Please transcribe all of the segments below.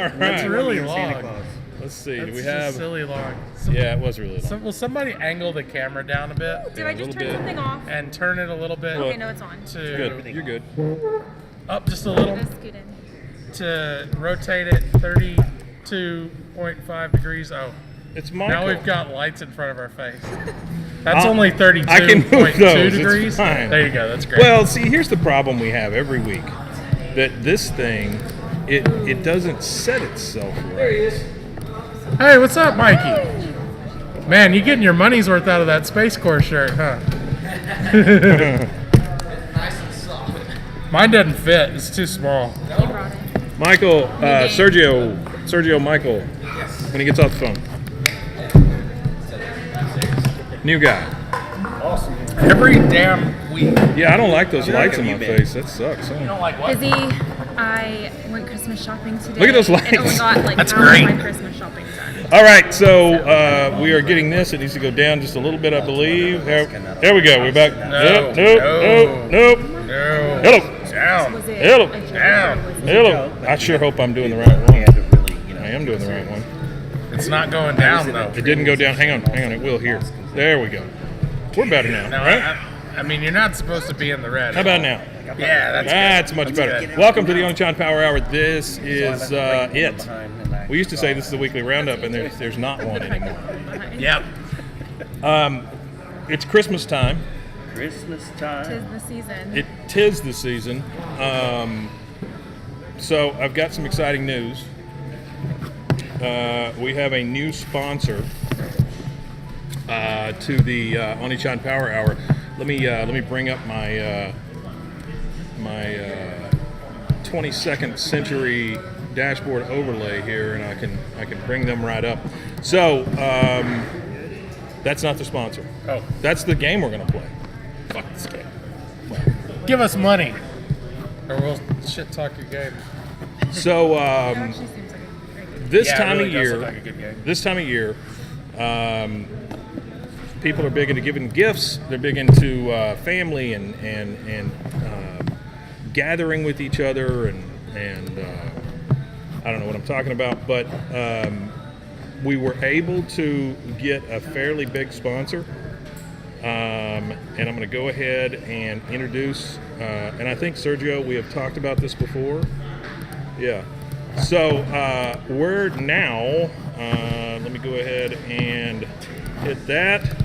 All right. That's really Santa long. Claus. Let's see. That's Do we just have? silly long. Yeah, it was really long. Will somebody angle the camera down a bit Did I just turn something off? and turn it a little bit? Okay, no, it's on. Good. You're good. Up just a little Just scoot in. to rotate it 32.5 degrees. Oh, It's Michael. now we've got lights in front of our face. That's only I can move 32.2 those. degrees. It's fine. There you go. That's great. Well, see, here's the problem we have every week. That this thing, it doesn't set itself right. There he is. Hey, what's up, Mikey? Man, you getting your money's worth out of that Space Corps shirt, huh? Nice and soft. Mine doesn't fit. It's too small. You brought it. Michael, Sergio Michael, when he gets off the phone. New guy. Awesome. Every damn week. Yeah, I don't like those lights in my have you been? face. That sucks. You don't like what? Busy. I went Christmas shopping today. Look at those And lights. only got like That's half great. my Christmas shopping done. All right, so we are getting this. It needs to go down just a little bit, I believe. There we go. We're back. No, Nope. No. Hello. Down. Was it Hello. a joke Down. or was it- Hello. I sure hope I'm doing the right one. I am doing the right one. It's not going down, though. It didn't go down. Hang on. It will here. There we go. We're better now, No, right? I mean, you're not supposed to be in the red. How about now? Yeah, That's much better. good. Welcome to the Oniichan Power Hour. This is it. We used to say this is the weekly roundup, and there's not one anymore. Yep. It's Christmas time. Christmas time. Tis the season. Tis the season. So I've got some exciting news. We have a new sponsor to the Oniichan Power Hour. Let me bring up my 22nd century dashboard overlay here, and I can bring them right up. So that's not the sponsor. Oh, That's the game we're gonna play. Fuck this game. give us money, or we'll shit talk your game. So That actually seems like a great idea. this Yeah, it time really of does year, look like a good game. this time of year, people are big into giving gifts. They're big into family and gathering with each other, and I don't know what I'm talking about, but we were able to get a fairly big sponsor, and I'm going to go ahead and introduce. And I think Sergio, we have talked about this before. Yeah. So we're now. Let me go ahead and hit that.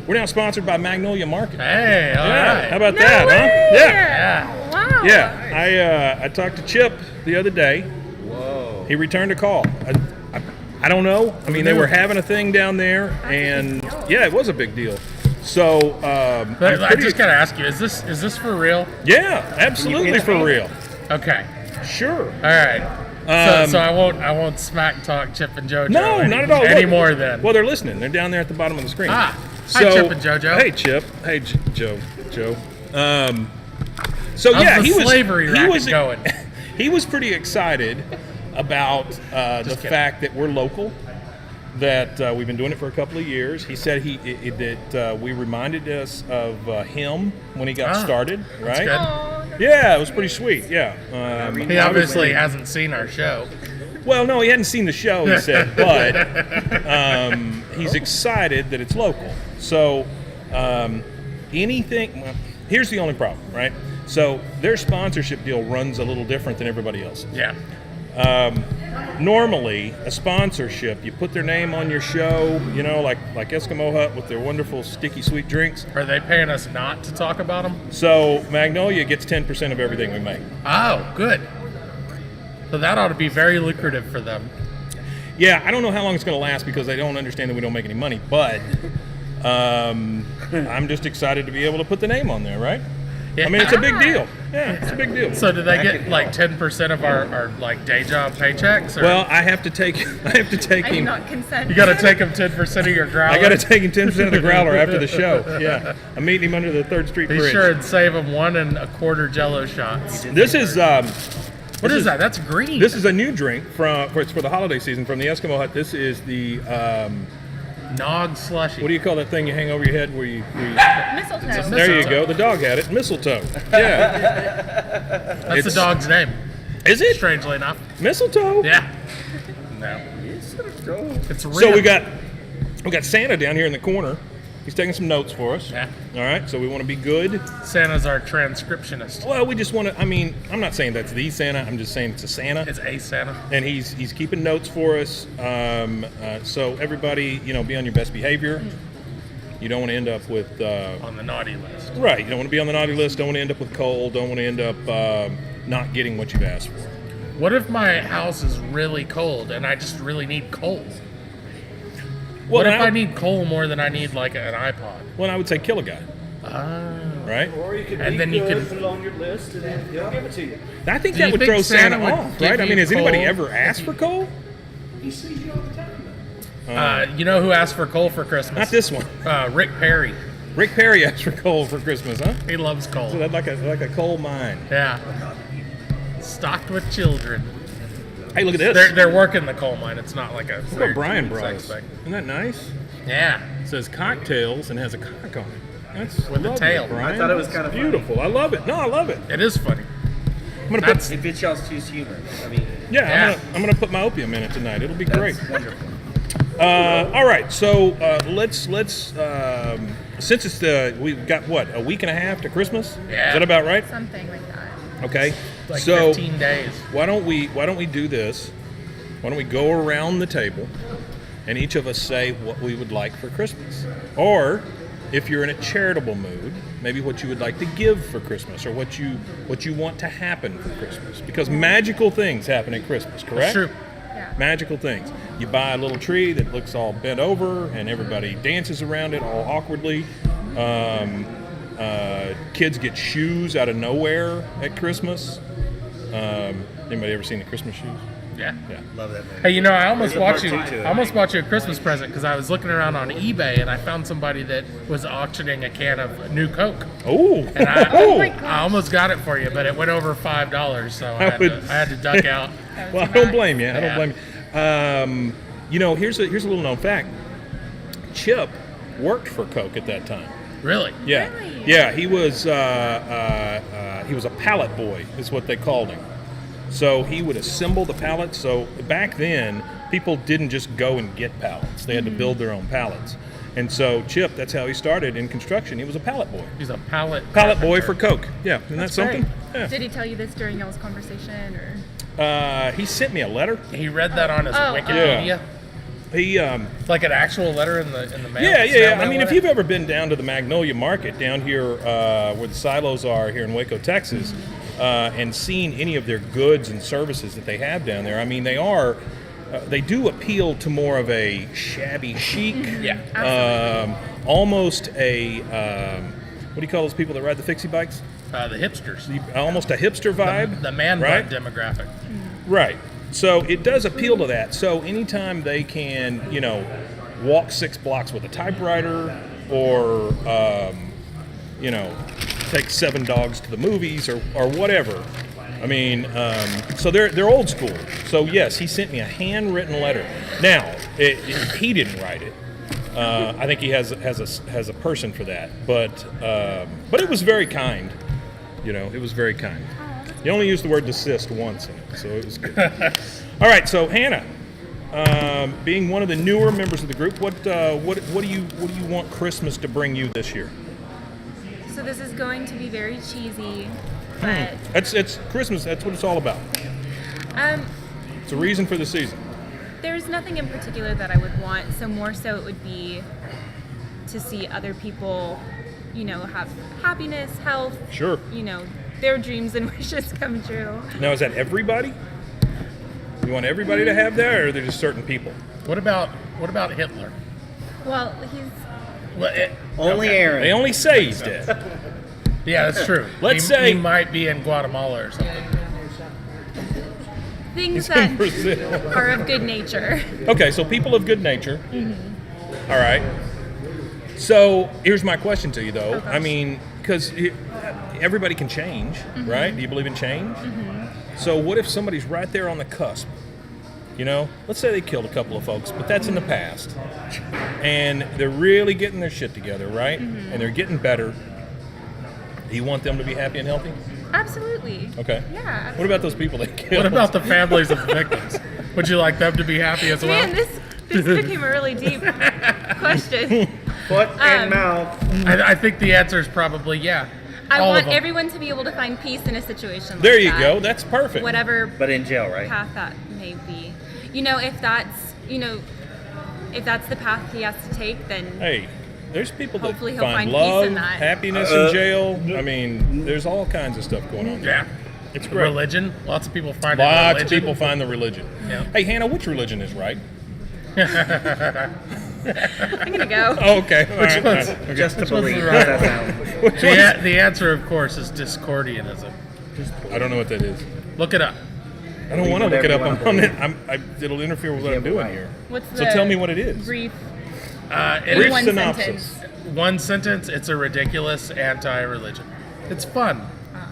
We're now sponsored by Magnolia Market. Hey, all Yeah, right. how about No that, way! huh? Yeah. Wow. Yeah. I talked to Chip the other day. Whoa. He returned a call. I don't know. I mean, they were having a thing down there, and yeah, it was a big deal. So But I just gotta ask you: is this for real? yeah, absolutely for real. Okay. Sure. All right. So I won't smack talk Chip and JoJo. No, not at all. Anymore Look, then. Well, they're listening. They're down there at the bottom of the screen. Hi, Chip and JoJo. Hey, Chip. Hey, Joe. So How's yeah, the he was slavery racket going? He was pretty excited about the kidding. fact that we're local, that we've been doing it for a couple of years. He said that we reminded us of him when he got started, right? good. Oh, Yeah, it was pretty sweet. Yeah. He obviously hasn't seen our show. Well, no, he hadn't seen the show, he said, but he's excited that it's local. So anything, well, here's the only problem, right? So their sponsorship deal runs a little different than everybody else's. Yeah. Normally, a sponsorship, you put their name on your show, you know, like Eskimo Hut with their wonderful sticky sweet drinks. Are they paying us not to talk about them? So Magnolia gets 10% of everything we make. Oh, good. So that ought to be very lucrative for them. Yeah, I don't know how long it's going to last because they don't understand that we don't make any money, but I'm just excited to be able to put the name on there, right? Yeah. I mean, it's a big deal. Yeah, it's a big deal. So do they get like 10% of our like day job paychecks? Or Well, I have to take I do him. not consent. you got to take them 10% of your growler. I got to take him 10% of the growler after the show. Yeah, I'm meeting him under the 3rd Street Be Bridge. sure and save them 1 1/4 Jello shots. This is What is that? That's green. This is a new drink it's for the holiday season from the Eskimo Hut. This is the Nog slushy. what do you call that thing you hang over your head where you Mistletoe. there you go. The dog had it. Mistletoe. Yeah. That's the dog's name. Is it? Strangely enough. Mistletoe? Yeah. No. It's real. So we got Santa down here in the corner. He's taking some notes for us. Yeah. All right, so we want to be good. Santa's our transcriptionist. Well, we just want to, I mean, I'm not saying that's the Santa. I'm just saying it's a Santa. It's a Santa. And he's keeping notes for us. So everybody, be on your best behavior. You don't want to end up with... On the naughty list. Right. You don't want to be on the naughty list. Don't want to end up with cold. Don't want to end up not getting what you've asked for. What if my house is really cold and I just really need coal? Well, What if I need coal more than I need like an iPod? Well, I would say kill a guy. Right? Or you could And be then you good, can- put it on your list, and then he'll give it to you. I think Do that you would think throw Santa Santa would off, give right? I you mean, has anybody coal? ever asked for coal? He sees you all the time, You know who asked for coal for Christmas? Not this one. Rick Perry. Rick Perry asked for coal for Christmas, huh? He loves coal. So that's like a coal mine. Yeah. Stocked with children. Hey, look at this. They're working the coal mine. It's not like a. Look what Brian brought us. Isn't that nice? Yeah. It says cocktails and has a cock on it. That's With a lovely, tail. Brian. I thought it was kind of beautiful. I love it. No, I love it. It is funny. I'm gonna That's- It fits y'all's two's humor. I mean, yeah, I'm gonna put my opium in it tonight. It'll be great. that's wonderful. All right, so let's since it's we've got what, a week and a half to Christmas. Yeah. Is that about right? Something like that. Okay. Like So 15 days. why don't we do this? Why don't we go around the table and each of us say what we would like for Christmas, or if you're in a charitable mood, maybe what you would like to give for Christmas, or what you want to happen for Christmas, because magical things happen at Christmas, correct? That's true. Yeah. Magical things. You buy a little tree that looks all bent over, and everybody dances around it all awkwardly. Kids get shoes out of nowhere at Christmas. Anybody ever seen the Christmas shoes? Yeah. Yeah. Love that movie. Hey, I almost There's a bought part you. two to it. I almost bought you a Christmas present because I was looking around on eBay and I found somebody that was auctioning a can of new Coke. Oh. And I, Oh. I almost got it for you, but it went over $5, so I had to duck out. Well, I don't blame you. I don't Yeah. blame you. Here's a little known fact. Chip worked for Coke at that time. Really? Yeah. Really? Yeah. He was a pallet boy, is what they called him. So he would assemble the pallets. So back then, people didn't just go and get pallets; they had to build their own pallets. And so Chip, that's how he started in construction. He was a pallet boy. He's a pallet Boy for carpenter. Coke. Yeah, isn't that That's something? great. Did he tell you this during y'all's conversation, or? He sent me a letter. He read that on his Oh, Wikipedia. Yeah. He It's like an actual letter in the mail. Yeah. Snail I mean, mail if letter? you've ever been down to the Magnolia Market down here where the silos are here in Waco, Texas, and seen any of their goods and services that they have down there, I mean, they do appeal to more of a shabby chic, Yeah. almost a, what do you call those people that ride the fixie bikes? The hipsters. Almost a hipster vibe. The man right? bun demographic. Right. So it does appeal to that. So anytime they can, walk 6 blocks with a typewriter, or, take 7 dogs to the movies, or whatever. I mean, so they're old school. So yes, he sent me a handwritten letter. Now he didn't write it. I think he has a person for that. But it was very kind. It was very kind. You only used the word desist once in it, so it was good. All right, so Hannah, being one of the newer members of the group, what do you want Christmas to bring you this year? So this is going to be very cheesy, but It's Christmas. That's what it's all about. It's a reason for the season. there's nothing in particular that I would want. So more so it would be to see other people, have happiness, health, Sure. their dreams and wishes come true. Now, is that everybody? You want everybody to have that, or are there just certain people? What about Hitler? Well, he's Well, Only Aaron. They only say he's dead. yeah, that's true. Let's he, say- he might be in Guatemala or something. things He's in that Brazil. are of good nature. Okay, so people of good nature. All right. So here's my question to you, though. Okay. I mean, because everybody can change, right? Do you believe in change? So what if somebody's right there on the cusp? Let's say they killed a couple of folks, but that's in the past. And they're really getting their shit together, right? And they're getting better. Do you want them to be happy and healthy? Absolutely. Okay. Yeah. What about those people they killed? What about the families of the victims? Would you like them to be happy as well? Man, this became a really deep question. Foot and mouth. I think the answer is probably yeah. I All of want them. everyone to be able to find peace in a situation like There you that. go. That's perfect. Whatever But in jail, right? path that may be. You know, if that's the path he has to take, then Hey, there's people that Hopefully he'll find find peace love, in that. happiness in jail. I mean, there's all kinds of stuff going on. Yeah. It's great. Religion. Lots of people find Lots it of religion. people find the religion. Yeah. Hey, Hannah, which religion is right? I'm gonna go. Oh, okay. All right, all one's- right. Just to Which one's believe. the How's right that sound? The answer, of course, is Discordianism. I don't know what that is. Look it up. I don't want to look it up whatever you on wanna it. It'll interfere with what Yeah, I'm but doing right. here. What's So the tell me what it is. brief Brief one synopsis. sentence? One sentence. It's a ridiculous anti-religion. It's fun.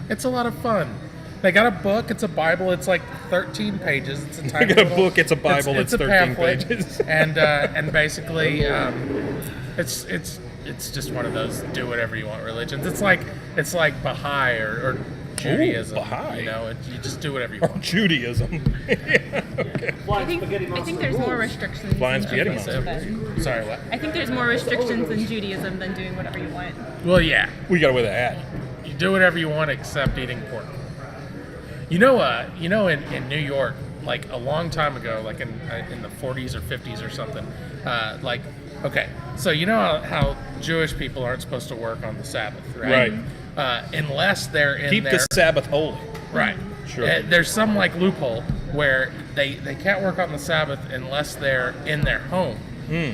It's a lot of fun. They got a book. It's a Bible. It's like 13 pages. It's a They tiny got a little- book. It's a Bible. It's a 13 pamphlet. pages. and basically, it's just one of those do whatever you want religions. It's like Baha'i or Judaism. Baha'i. You know, you just do whatever you want. Judaism. I think there's more restrictions. Flying in spaghetti Judaism monster. than- Sorry, what? I think there's more restrictions in Judaism than doing whatever you want. Well, yeah. We got to wear the hat. You do whatever you want except eating pork. In New York, like a long time ago, like in the 40s or 50s or something, so you know how Jewish people aren't supposed to work on the Sabbath, right? Unless they're in Keep their the Sabbath holy. right. Sure. There's some like loophole where they can't work on the Sabbath unless they're in their home.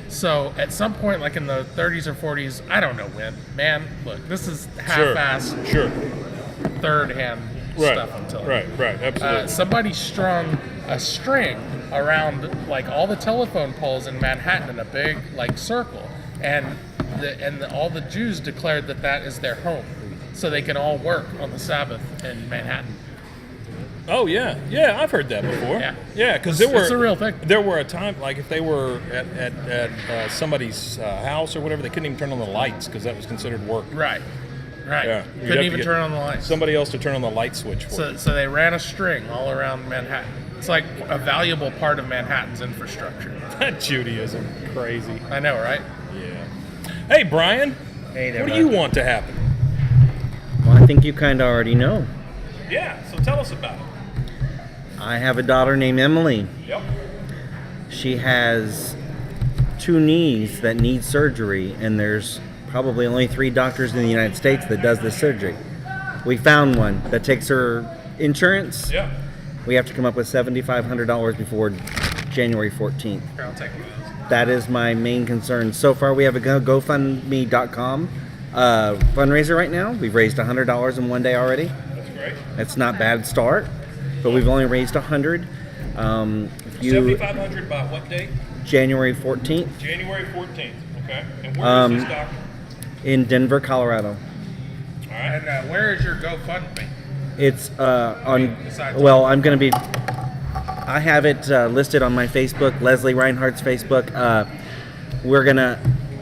So at some point, like in the 30s or 40s, I don't know when. Man, look, this is half-ass, Sure. third-hand Right. stuff I'm telling you. Right. Absolutely. Somebody strung a string around like all the telephone poles in Manhattan in a big like circle, and all the Jews declared that is their home, so they can all work on the Sabbath in Manhattan. Oh yeah, I've heard that before. Yeah. Because It's a real thing. There were a time, like if they were at somebody's house or whatever, they couldn't even turn on the lights because that was considered work. Right. Yeah. You'd have Couldn't to even get turn on the lights. Somebody else to turn on the light switch for. So they ran a string all around Manhattan. It's like a valuable part of Manhattan's infrastructure. That Judaism, crazy. I know, right? Yeah. Hey Brian, Hey there, what do bud. you want to happen? Well, I think you kind of already know. Yeah. So tell us about it. I have a daughter named Emily. Yep. She has 2 knees that need surgery, and there's probably only 3 doctors in the United States that does this surgery. We found one that takes her insurance. Yeah. We have to come up with $7,500 before January 14th. Here, I'll take one of those. That is my main concern. So far, we have a GoFundMe.com fundraiser right now. We've raised $100 in one day already. That's great. It's not a bad start, but we've only raised $100. If you 7,500 by what date? January 14th January 14th. Okay. And where is this doctor? in Denver, Colorado. All right. And where is your GoFundMe? It's on. besides- Well, I'm going to be. I have it listed on my Facebook, Leslie Reinhardt's Facebook. We're gonna.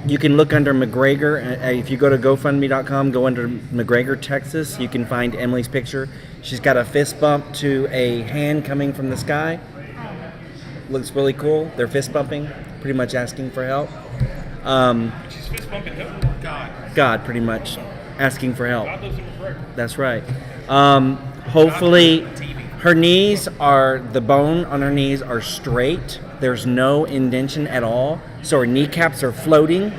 You can look under McGregor. If you go to GoFundMe.com, go under McGregor, Texas. You can find Emily's picture. She's got a fist bump to a hand coming from the sky. Looks really cool. They're fist bumping, pretty much asking for help. She's fist bumping who? God, pretty much asking for help. God lives in McGregor. That's right. Hopefully, her knees are, the bone on her knees are straight. There's no indentation at all. So her kneecaps are floating.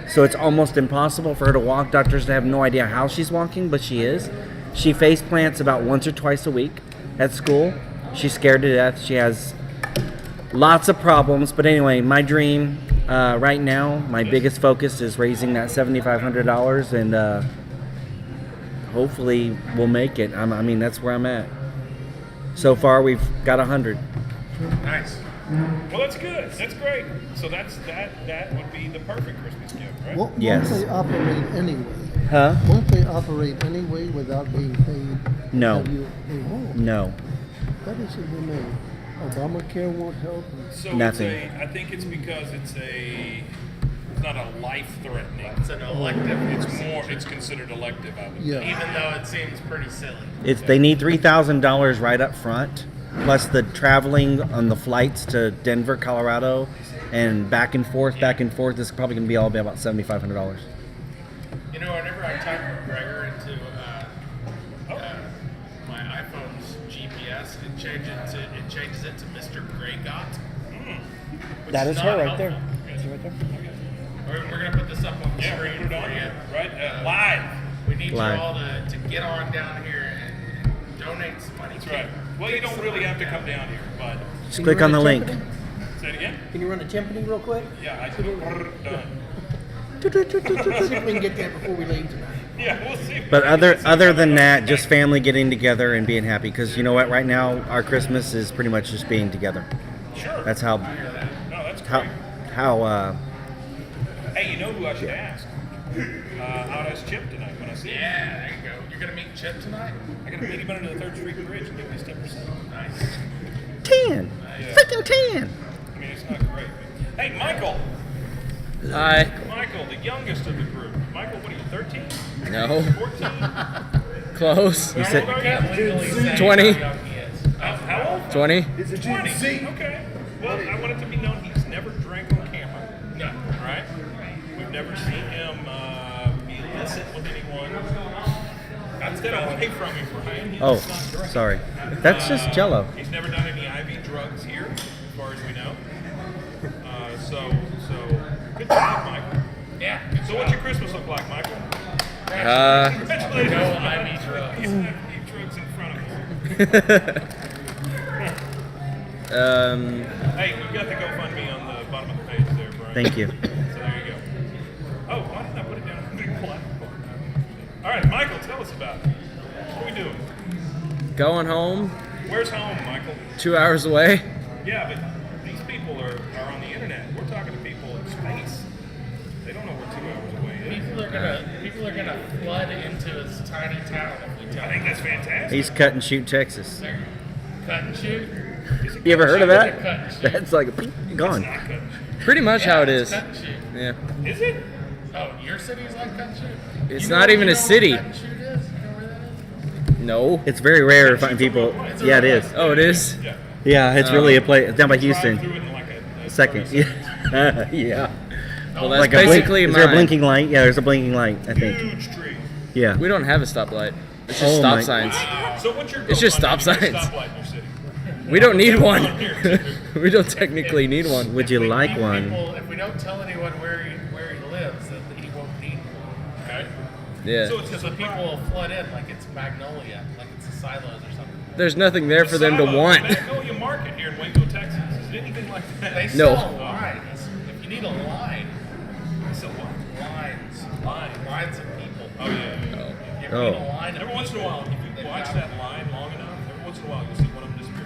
So it's almost impossible for her to walk. Doctors have no idea how she's walking, but she is. She face plants about once or twice a week at school. She's scared to death. She has lots of problems. But anyway, my dream right now, my biggest focus is raising that $7,500, and hopefully we'll make it. I mean, that's where I'm at. So far, we've got 100. Nice. Well, that's good. That's great. So that would be the perfect Christmas gift, right? Won't Yes. they operate anyway? Huh? Won't they operate anyway without being paid? No. They won't. No. That is the name. Obamacare won't help. So Nothing. I think it's because it's a not a life-threatening. It's an elective. It's considered elective, I would Yeah. think. Even though it seems pretty silly. They need $3,000 right up front, plus the traveling on the flights to Denver, Colorado, and back and forth. Is probably going to be all about $7,500. You know, whenever I type McGregor into my iPhone's GPS, it changes it to Mr. Greygot. That is her right there. We're gonna put this up on the screen put it on for you. here, right? Live. We need Live. you all to get on down here and donate some money. That's right. Well, you don't really have to come down here, but Just click on the link. say it again. Can you run a timpani real quick? Yeah, I see. Done. See if we can get that before we leave tonight. Yeah, we'll see. But other than that, just family getting together and being happy. Because you know what? Right now, our Christmas is pretty much just being together. Sure. That's how No, that's how great. how. Hey, you know who I should ask? I'll ask Chip tonight when I see him. Yeah, there you go. You're gonna meet Chip tonight? I gotta meet him under the 3rd Street Bridge and give him his 10%. Nice. 10, freaking 10. I mean, it's not great. Hey, Michael. Hi. Michael, the youngest of the group. Michael, what are you, 13? No. 14? Close. You said- How old are Can't you? legally say 20. how young he is. How old? 20. 20. Okay. Well, I want it to be known he's never drank on camera. No. Right? We've never seen him be illicit with anyone. Stay away from him, Brian. He Oh, does not drink. sorry. That's just Jello. He's never done any IV drugs here, as far as we know. So good job, Michael. Yeah. So what's your Christmas look like, Michael? Congratulations. No IV drugs. He's not IV drugs in front of us. Hey, we've got the GoFundMe on the bottom of the page there, Brian. Thank you. So there you go. Oh, why didn't I put it down on the big platform? All right, Michael, tell us about it. What are we doing? Going home. Where's home, Michael? 2 hours away. Yeah, but these people are on the internet. We're talking to people in space. They don't know we're 2 hours away. People are gonna flood into his tiny town if we tell I think them. that's fantastic. He's cut and shoot Texas. Cut and shoot. You ever heard of Cut and that? shoot. That's like gone. Not good. Pretty much how it it's is. Cut and shoot. Yeah. Is it? Oh, your city's like cut and shoot? It's You not even you a know city. What cut and shoot is? You know where that is? No. It's very rare to find people. Yeah, it is. Oh, it is. Yeah. Yeah, it's really a place. It's down by Drive through Houston. it in like a Second. 30 seconds. Yeah. Yeah. Well, that's Like a blink, basically is there a mine. blinking light? Yeah, there's a blinking light, I think. Huge tree. Yeah. We don't have a stoplight. It's just Oh stop my- signs. So what's your It's just GoFundMe? stop You got a signs. Stoplight in your city. We don't need one. Here. We don't technically need one. Would you If we like keep one? People, if we don't tell anyone where he lives, then he won't need one. Okay. Yeah. So it's Because just a the people will flood in like it's Magnolia, like it's the silos or something. There's nothing there for them to want. Magnolia Market here in Waco, Texas. Is it anything like that? They No. sell lines. If you need a line, So what? lines of people. Oh yeah. If you Oh. need a line of Every once in a people, while, if you they've watch got- that line long enough, every once in a while you'll see one of them disappear.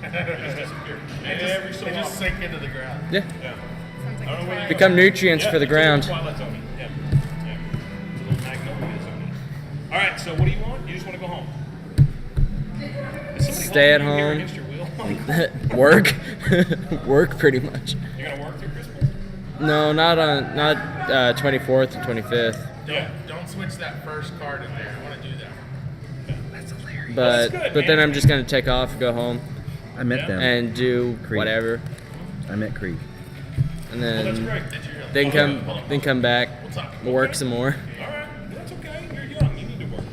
They just disappear. They Every just, so they just often. sink into the ground. Yeah. Yeah. I don't know where you Become go. nutrients Yeah, for the it's a little ground. Twilight Zone. Yeah. Yeah. It's a little Magnolia Zone. All right. So what do you want? You just want to go home? Is somebody Stay at holding you here home. against your will? Work. Work pretty much. You're gonna work through Christmas? No, not 24th and 25th. Don't switch that first card in there. I want to do that. But good, but then man. I'm just gonna take off, go home, I met them. and do Creed. whatever, I met Creed. and Well, that's then great. then come back, work some more. All right. That's okay. You're young. You need to work.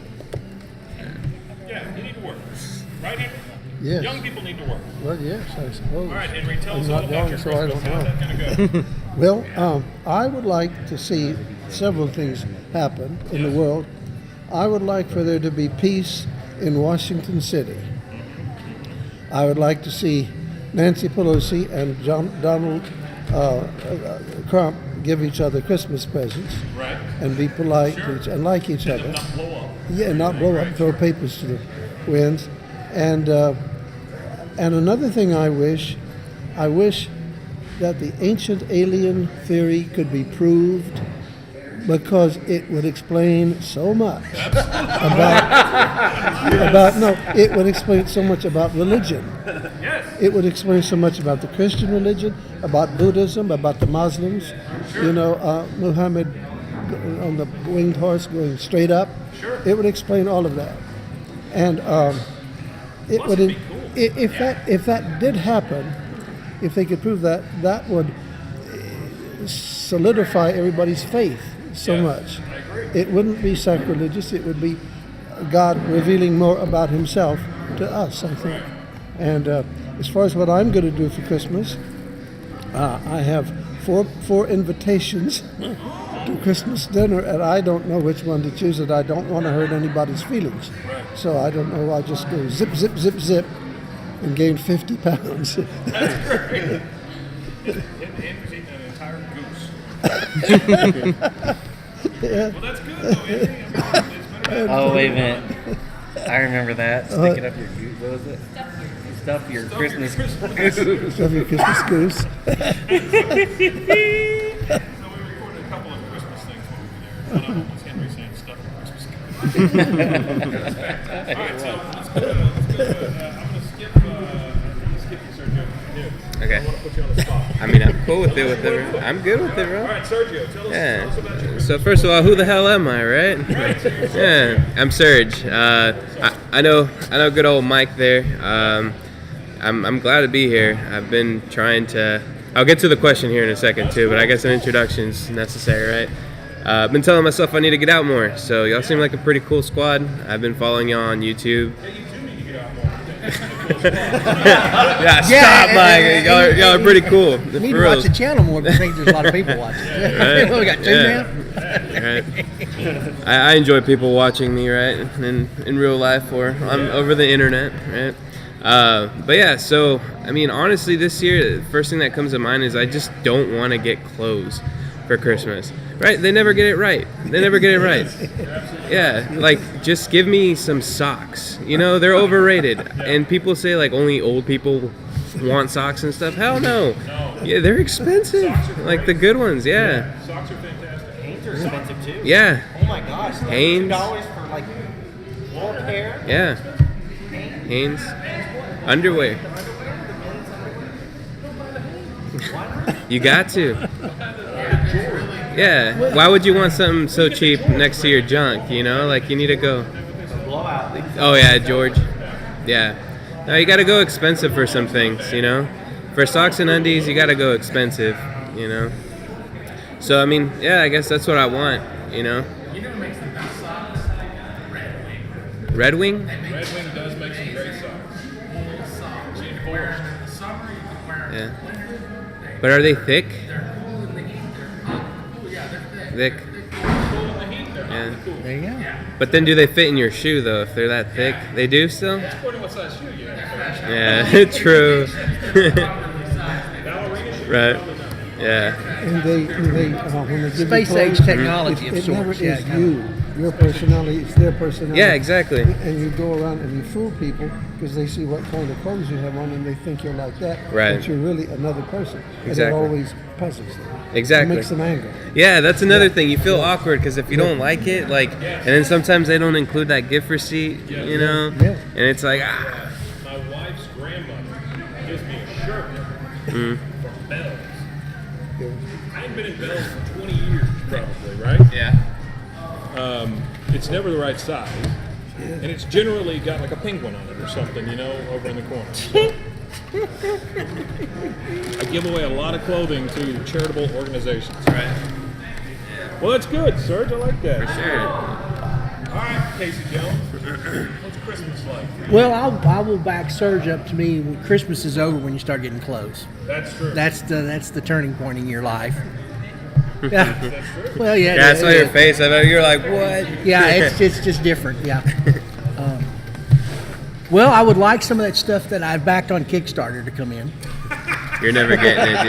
Yeah, you need to work. Right, Henry? Yes. Young people need to work. Well, yes, I suppose. All right, Henry, tell us I'm all not about young, your so I Christmas. don't How's know. that going to go? Well, I would like to see several things happen in the world. I would like for there to be peace in Washington City. I would like to see Nancy Pelosi and Donald Trump give each other Christmas presents Right. and be polite to and like each other. Not blow up. Yeah, and not blow up, throw papers to the winds. And another thing I wish that the ancient alien theory could be proved because it would explain so much it would explain so much about religion. It would explain so much about the Christian religion, about Buddhism, about the Muslims. Muhammad on the winged horse going straight up. It would explain all of that, and it would. If that did happen, if they could prove that, that would solidify everybody's faith so much. It wouldn't be sacrilegious. It would be God revealing more about Himself to us, I think. And as far as what I'm going to do for Christmas, I have four invitations to Christmas dinner, and I don't know which one to choose. And I don't want to hurt anybody's feelings, so I don't know. I just go zip, zip, zip, zip, and gain 50 pounds. That's great. Andrew's eating an entire goose. Yeah. Well, that's good, though, Andy. Oh, wait a minute. I remember that. Sticking up your goose. What was it? Stuff your Christmas goose. Stuff your Christmas goose. So we recorded a couple of Christmas things when we were there. One of them was Henry saying stuff your Christmas goose. All right, so let's go. I'm going to skip you, Sergio. Okay. I want to put you on the spot. I mean, I'm cool with it. I'm good with it, bro. All right, Sergio, tell us about your So first of all, who the hell am I, right? Yeah, I'm Serge. I know good old Mike there. I'm glad to be here. I've been trying to. I'll get to the question here in a second too, but I guess an introduction's necessary, right? I've been telling myself I need to get out more. So y'all seem like a pretty cool squad. I've been following y'all on YouTube. Stop, Mike. Y'all are pretty cool. We need to watch the channel more because I think there's a lot of people watching. Right? We got two now. Right. I enjoy people watching me, right, in real life or over the internet, right? But yeah, so I mean, honestly, this year, the first thing that comes to mind is I just don't want to get clothes for Christmas. Right? They never get it right. Yeah, like just give me some socks. They're overrated, and people say like only old people want socks and stuff. Hell no. Yeah, they're expensive. Like the good ones. Yeah. Socks are fantastic. Hanes are expensive too. Yeah. Oh my gosh. Hanes. $2 for like 4 pair. Yeah. Hanes. Underwear. You got to. Yeah. Why would you want something so cheap next to your junk? Like you need to go. Oh yeah, George. Yeah. No, you got to go expensive for some things. For socks and undies, you got to go expensive. So I mean, yeah, I guess that's what I want. Red Wing. Red Wing does make some great socks. Yeah. But are they thick? Thick. Yeah. There you go. But then do they fit in your shoe though? If they're that thick, they do still. According to what size shoe you have. Yeah, true. Right. Yeah. And they when they give Space you age clothes, technology of it never sorts. is Yeah, you, your personality. It's their personality. Yeah, exactly. And you go around and you fool people because they see what kind of clothes you have on and they think you're like that. Right. But you're really another person. Exactly. And it always puzzles them. Exactly. It makes them angry. Yeah, that's another thing. You feel awkward because if you don't like it, and then sometimes they don't include that gift receipt, Yeah. and it's like, My wife's grandmother gives me a shirt from Bells. I ain't been in Bells for 20 years, probably, right? Yeah. It's never the right size. And it's generally got like a penguin on it or something, over in the corner. So, I give away a lot of clothing to charitable organizations. Right. Well, that's good, Serge. I like that. For sure. All right, Casey Jones. What's Christmas like? Well, I will back Surge up to me when Christmas is over when you start getting clothes. That's true. That's the turning point in your life. Yeah. That's true. Well, yeah. Yeah, I saw your face. I thought you were like, what? Yeah, it's just different. Yeah. Well, I would like some of that stuff that I backed on Kickstarter to come in. You're never getting it,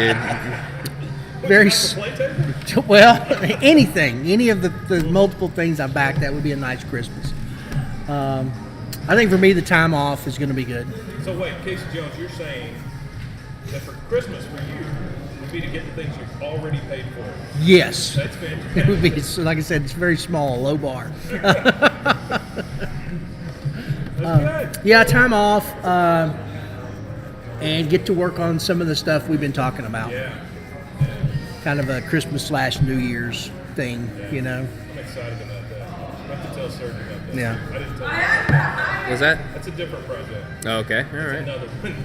dude. Well, anything, any of the multiple things I backed, that would be a nice Christmas. I think for me, the time off is going to be good. So wait, Casey Jones, you're saying that for Christmas for you, be to get the things you've already paid for. Yes. That's It fantastic. would be, so like I said, it's very small, low bar. That's good. Yeah, time off, and get to work on some of the stuff we've been talking about. Yeah. Kind of a Christmas/New Year's thing, you know. I'm excited about that. I have to tell Serge about that. Yeah. I didn't tell you about that. Was that? That's a different project. Oh, okay. All right. Another one.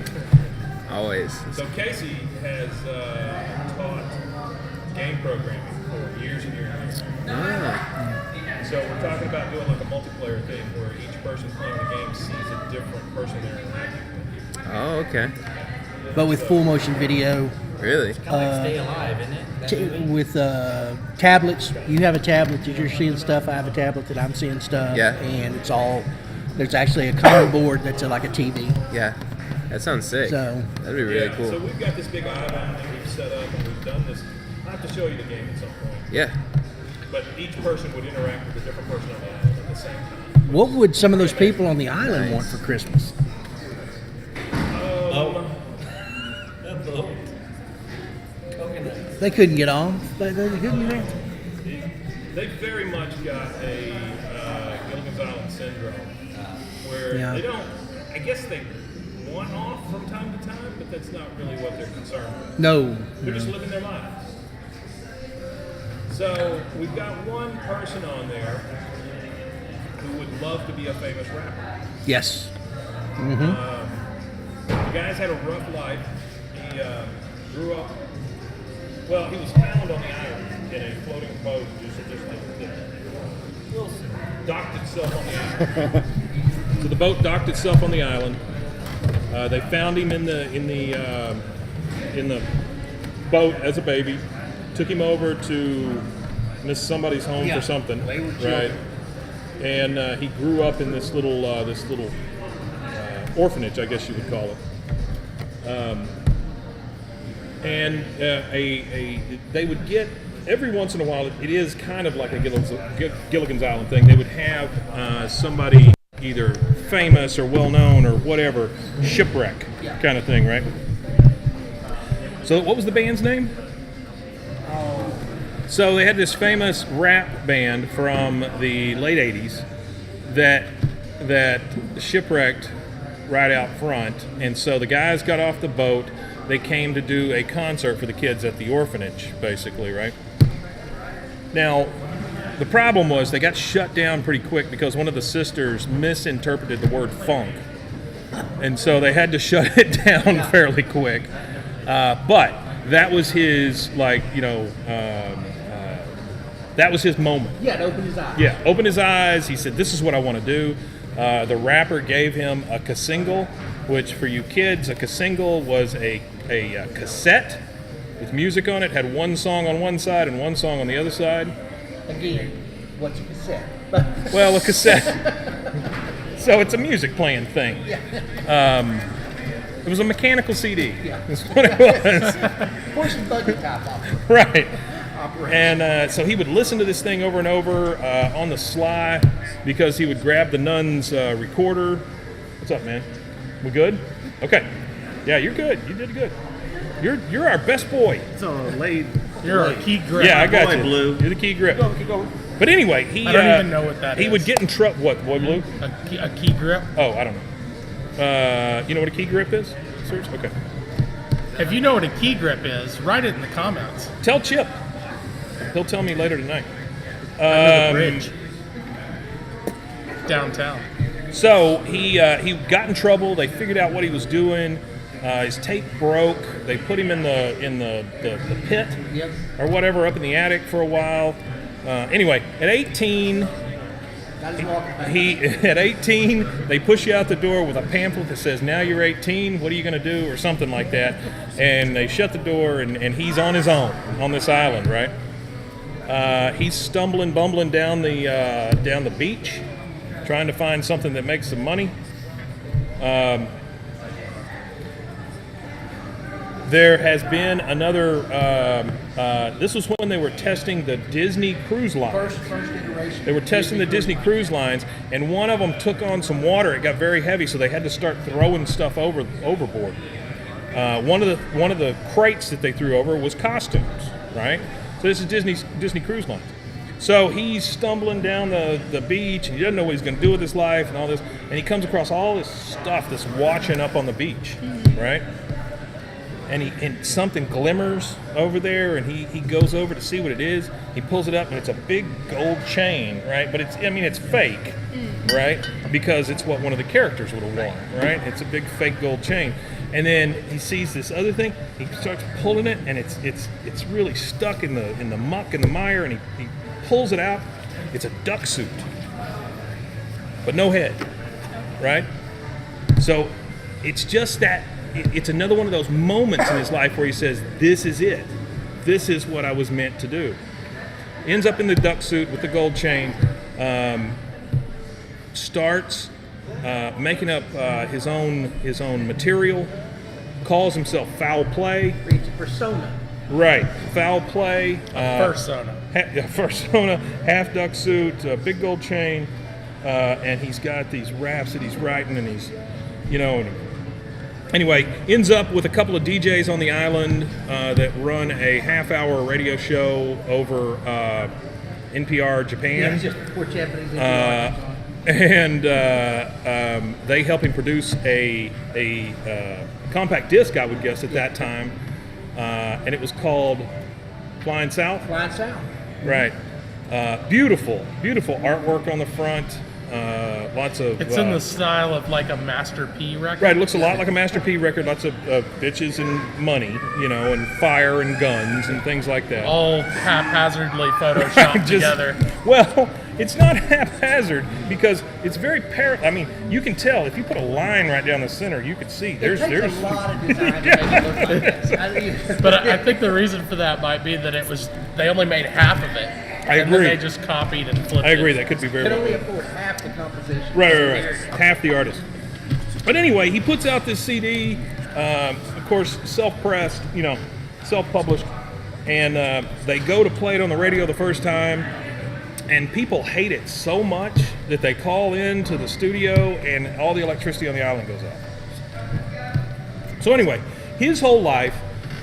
Always. So Casey has taught game programming for years and years and years. Ah. So we're talking about doing like a multiplayer thing where each person playing the game sees a different person they're interacting with. Oh, okay. But with full motion video, Really? Stay alive, isn't it? with tablets. You have a tablet that you're seeing stuff. I have a tablet that I'm seeing stuff. Yeah. And it's all. There's actually a common board that's like a TV. Yeah. That sounds sick. So- That'd be really Yeah, cool. So we've got this big island that we've set up and we've done this. I'll have to show you the game at some point. Yeah. But each person would interact with a different person on the island at the same time. What would some of those people on the island Nice. want for Christmas? They couldn't get on. They couldn't get on. They very much got a Gilligan's Island syndrome, where Yeah. they don't. I guess they want off from time to time, but that's not really what they're concerned with. No. They're just living their lives. So we've got one person on there who would love to be a famous rapper. Yes. The guy's had a rough life. He grew up. Well, he was found on the island in a floating boat, just like this. Docked itself on the island. So the boat docked itself on the island. They found him in the boat as a baby. Took him over to Miss Somebody's home for something, right? And he grew up in this little orphanage, I guess you would call it. And they would get every once in a while. It is kind of like a Gilligan's Island thing. They would have somebody either famous or well known or whatever shipwreck kind of thing, right? So what was the band's name? So they had this famous rap band from the late '80s that shipwrecked right out front, and so the guys got off the boat. They came to do a concert for the kids at the orphanage, basically, right? Now, the problem was they got shut down pretty quick because one of the sisters misinterpreted the word funk, and so they had to shut it down fairly quick. But that was his, that was his moment. Yeah, it opened his eyes. Yeah, opened his eyes. He said, "This is what I want to do." The rapper gave him a casingle, which for you kids, a casingle was a cassette with music on it. Had one song on one side and one song on the other side. Again, what's a cassette? Well, a cassette. So it's a music playing thing. It was a mechanical CD. Yeah. That's what it was. Horse and buggy type operation. Right. And so he would listen to this thing over and over on the sly because he would grab the nun's recorder. What's up, man? We good? Okay. Yeah, you're good. You did good. You're our best boy. So late. You're a key grip. Yeah, I got Boy you. Blue. You're the key grip. But anyway, he I don't even know what that he is. would get in trouble. What, Boy Blue? A key grip. Oh, I don't know. You know what a key grip is? Serge? Okay. If you know what a key grip is, write it in the comments. Tell Chip. He'll tell me later tonight. Under the bridge. Downtown. So he got in trouble. They figured out what he was doing. His tape broke. They put him in the pit Yep. or whatever up in the attic for a while. Anyway, at 18, Got his walking back. at 18 they push you out the door with a pamphlet that says, "Now you're 18. What are you going to do?" or something like that. And they shut the door, and he's on his own on this island, right? He's stumbling, bumbling down the beach, trying to find something that makes some money. There has been another. This was when they were testing the Disney cruise line. First iteration. They were testing the Disney cruise lines, and one of them took on some water. It got very heavy, so they had to start throwing stuff overboard. one of the crates that they threw over was costumes, right? So this is Disney Cruise Lines. So he's stumbling down the beach, and he doesn't know what he's going to do with his life and all this, and he comes across all this stuff that's watching up on the beach, right? And something glimmers over there, and he goes over to see what it is. He pulls it up, and it's a big gold chain, right? But it's fake, right? Because it's what one of the characters would have worn, right? It's a big fake gold chain. And then he sees this other thing. He starts pulling it, and it's really stuck in the muck and the mire, and he pulls it out. It's a duck suit, but no head, right? So it's just that. It's another one of those moments in his life where he says, "This is it. This is what I was meant to do." Ends up in the duck suit with the gold chain. Starts making up his own material. Calls himself Foul Play. Creates a persona. Right, Foul Play. Persona. Persona, half duck suit, big gold chain, and he's got these raps that he's writing, and he's, anyway, ends up with a couple of DJs on the island that run a half-hour radio show over NPR Japan. Yeah, it's just poor Japanese. And they help him produce a compact disc, I would guess, at that time, and it was called Flying South. Flying South. Right. Beautiful artwork on the front. Lots of. It's in the style of like a Master P record. Right, it looks a lot like a Master P record. Lots of bitches and money, and fire and guns and things like that. All haphazardly photoshopped together. Well, it's not haphazard because it's very I mean, you can tell if you put a line right down the center, you could see there's a lot of design to make it look like that. But I think the reason for that might be that they only made half of it. I and agree. Then they just copied and flipped I agree. it. That could be very Can well. only afford half the composition. Right. Half the artist. But anyway, he puts out this CD, of course, self-pressed, self-published, and they go to play it on the radio the first time, and people hate it so much that they call in to the studio, and all the electricity on the island goes out. So anyway, his whole life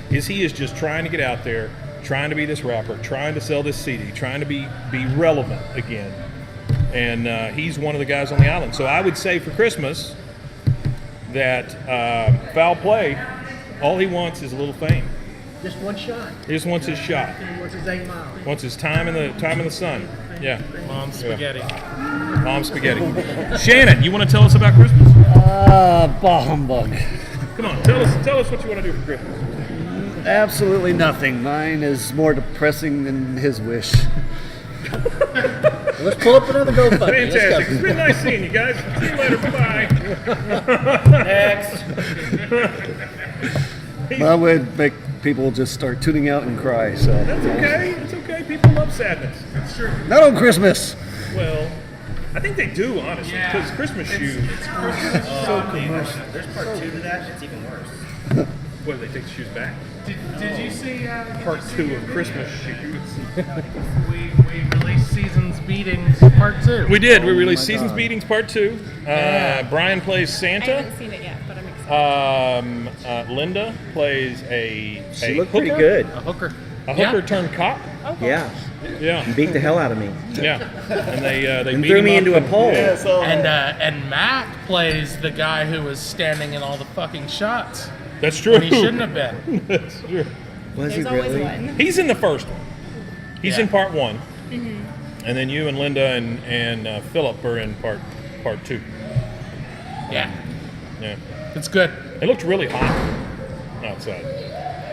he is just trying to get out there, trying to be this rapper, trying to sell this CD, trying to be relevant again. And he's one of the guys on the island. So I would say for Christmas that Foul Play, all he wants is a little fame. Just one shot. He just wants his shot. What's his 8 miles? Wants his time in the sun. Yeah. Mom spaghetti. Mom spaghetti. Shannon, you want to tell us about Christmas? Bah humbug. Come on, tell us what you want to do for Christmas. Absolutely nothing. Mine is more depressing than his wish. Let's pull up another GoFundMe. Fantastic. It's been nice seeing you guys. See you later. Bye-bye. Next. I would make people just start tuning out and cry. So That's okay. It's okay. People love sadness. That's true. not on Christmas. Well, I think they do, honestly, because Christmas shoes. It's so commercial. There's part 2 to that. It's even worse. What, do they take the shoes back? Did you see Part 2 of Christmas shoes. we released Seasons Beatings Part 2? We did. We released Seasons Beatings Part 2. Brian plays I Santa. haven't seen it yet, but I'm excited. Linda plays She a looked hooker, pretty good. A hooker. A hooker turned cop. Yeah. Yeah, Beat the hell out of me. yeah. And they And beat threw him me up into a pole. And Mac plays the guy who was standing in all the fucking shots That's true. when he shouldn't have been. That's true. Was he There's always really? one. He's in the first one. He's Yeah. in part 1. And then you and Linda and Philip are in part 2. Yeah, Yeah. it's good. It looked really hot outside.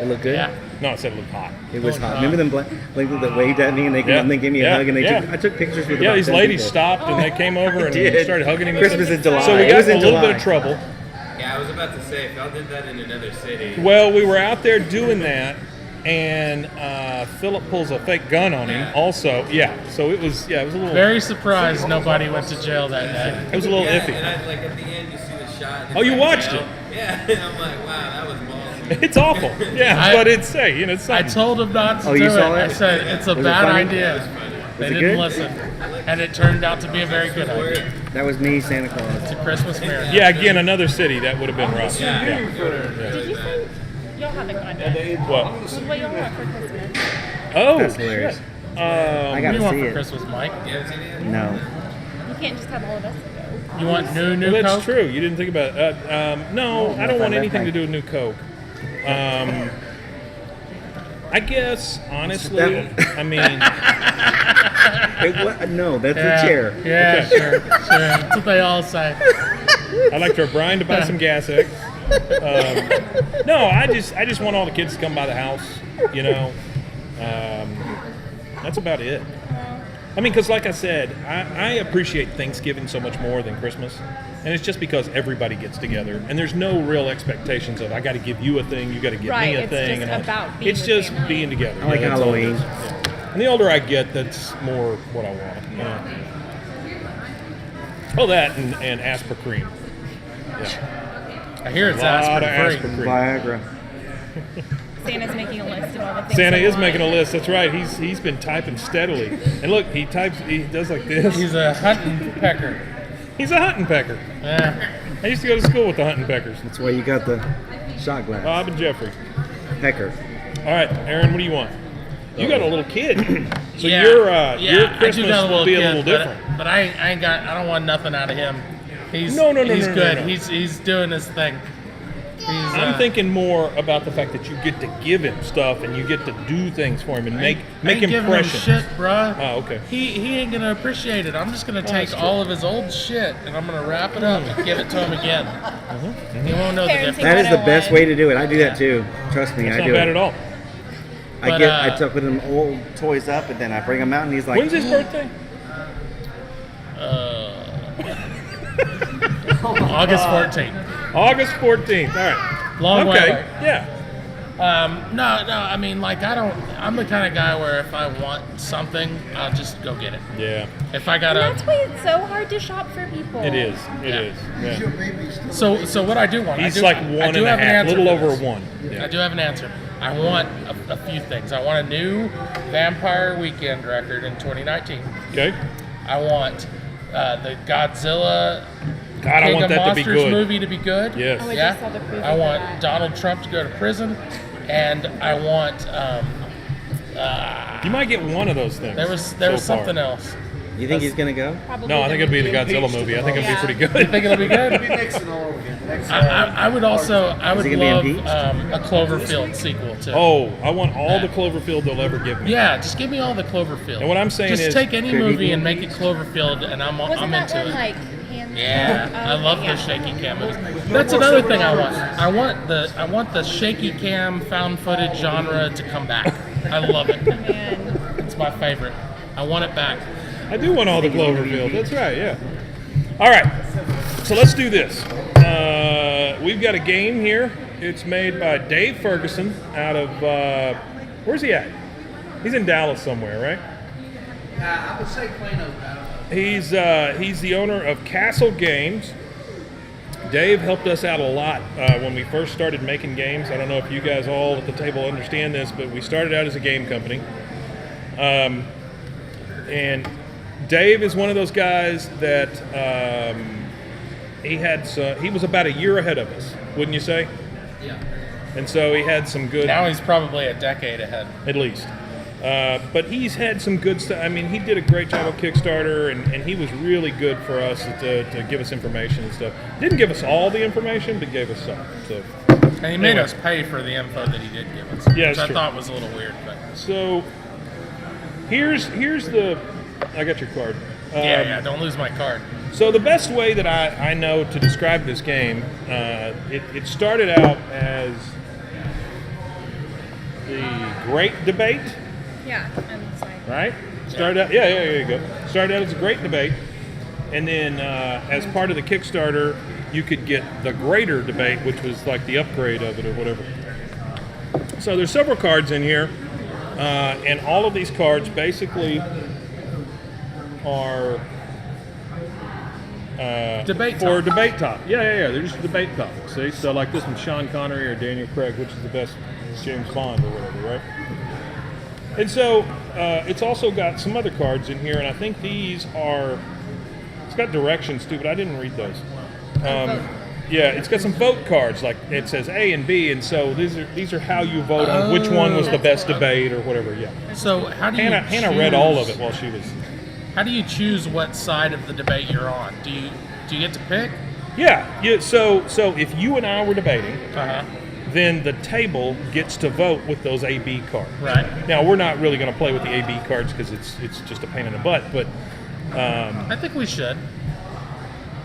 It looked good. Yeah. No, I said it looked hot. It was Oh, hot. God. Remember them black ladies that waved at me and they gave me a Yeah. hug and Yeah. I took pictures with Yeah, about these 10 ladies people. stopped and they came over and did. started hugging him. Christmas in July. So we It got was in a in little bit July. of trouble. Yeah, I was about to say, if y'all did that in another city. Well, we were out there doing that, and Philip pulls a fake gun on him. Yeah. Also, so it was a little. Very surprised nobody went to jail that day. It was a little Yeah, iffy. and I, like at the end, you see the shot. and Oh, it's you like, watched it? Yeah, and I'm like, wow, that was ballsy. It's awful. Yeah, I- but it's it's I something. told them not to Oh, do you it. saw I it? said it's a Was it bad funny? idea. They it didn't good? listen, and it turned out to be a very good idea. That was me, Santa Claus. It's a Christmas miracle. Yeah, again, another city that would have been rough. Yeah. Did you say Y'all haven't gone yet. What? What y'all want for Christmas? Oh, That's hilarious. shit. I What do gotta you want see for it. Christmas, Mike? No. You can't just have all of us go. You want new Well, that's Coke? true. You didn't think about it. No, I don't want anything to do with new Coke. I guess, honestly, I mean, No, that's Yeah. a chair. Yeah, sure. That's what they all say. I'd like for Brian to buy some gas eggs. No, I just want all the kids to come by the house, you know. That's about it. I mean, because like I said, I appreciate Thanksgiving so much more than Christmas. And it's just because everybody gets together. And there's no real expectations of, I got to give you a thing, you got to give Right, me a it's thing. just and about being it's with just family. being together. I like that's all it Halloween. is. Yeah. And the older I get, that's more what I want. You know? Oh, that and Asper cream. Yeah. I hear it's A lot of aspirin Asper free. cream. Viagra. Santa's making a list of all the things. Santa they is want. making a list. That's right. He's been typing steadily. And look, he does like this. He's a hunting pecker. He's a hunting pecker. Yeah. I used to go to school with the hunting peckers. That's why you got the shot glass. Bob and Jeffrey. Pecker. All right, Aaron, what do you want? You got a little kid, so Yeah. your I do Christmas got will be a kid, little different. But I ain't got. I don't want nothing out of him. He's No, He's no, good. no. He's doing his thing. I'm thinking more about the fact that you get to give him stuff and you get to do things for him and make I ain't giving him impressions. shit, bruh. Oh, okay. He ain't gonna appreciate it. I'm just gonna take that's true. all of his old shit and I'm gonna wrap it up and give it to him again. He won't know the Parenting difference. That is the best 101. way to do it. I do that too. Trust me, That's I not do bad it. at all. But, I put them old toys up and then I bring them out and he's like, When's his birthday? August 14th. August 14th. All right. Long way Okay. away. Yeah. No, I mean, like, I'm the kind of guy where if I want something, I'll just go get it. Yeah. If I And gotta. that's why it's so hard to shop for people. It is. It Yeah. is. Yeah. So what I do want, He's I do, like I one do and a have an half, answer little for over this. a one. I Yeah. do have an answer. I want a few things. I want a new Vampire Weekend record in 2019. Okay. I want the Godzilla God, I King want of that to be Monsters good. movie to be good. Yes. Oh, I Yeah. just saw the preview I for want that. Donald Trump to go to prison, and I want You might get one of those things. there was so something far. else. you think he's going to go? Probably No, I think it'll be the Godzilla movie. I think it'll be Yeah. pretty You good. think it'll be good? I would also I would he gonna love be impeached? a Cloverfield sequel too. Oh, I want all the Cloverfield they'll ever give me. Yeah, just give me all the Cloverfield. And what I'm saying just is- take any Could he movie be and make it Cloverfield, and I'm Wasn't that into one it. like hands? Yeah, Oh, I love yeah. the shaky cam movies. That's another thing I want. I want the shaky cam found footage genre to come back. I love it. Man. It's my favorite. I want it back. I do want all the Cloverfield. That's right, yeah. All right, so let's do this. We've got a game here. It's made by Dave Ferguson out of, where's he at? He's in Dallas somewhere, right? I would say Plano. He's the owner of Castle Games. Dave helped us out a lot when we first started making games. I don't know if you guys all at the table understand this, but we started out as a game company. And Dave is one of those guys that he was about a year ahead of us, wouldn't you say? Yeah. And so he had some good, Now he's probably a decade ahead. at least. But he's had some good stuff. I mean, he did a great job with Kickstarter, and he was really good for us to give us information and stuff. Didn't give us all the information, but gave us some. So, And he made Anyway. us pay for the info that he did give us, Yeah, which that's I true. thought was a little weird. But so here's the. I got your card. yeah, don't lose my card. So the best way that I know to describe this game, it started out as the Great Debate. Yeah, I'm sorry. Right? Started out, yeah, there you go. Started out as a great debate, and then as part of the Kickstarter, you could get the Greater Debate, which was like the upgrade of it or whatever. So there's several cards in here, and all of these cards basically are Debate for topics. debate topics. Yeah. They're just debate topics. See, so like this one, Sean Connery or Daniel Craig, which is the best James Bond or whatever, right? And so it's also got some other cards in here, and I think these are. It's got directions too, but I didn't read those. Yeah, it's got some vote cards. Like it says A and B, and so these are how you vote on which one was the best debate or whatever. Yeah. So how do you Hannah read all of it while she was. How do you choose what side of the debate you're on? Do you get to pick? Yeah. So if you and I were debating, Uh-huh. then the table gets to vote with those A/B cards. Right. Now we're not really going to play with the A/B cards because it's just a pain in the butt. But I think we should.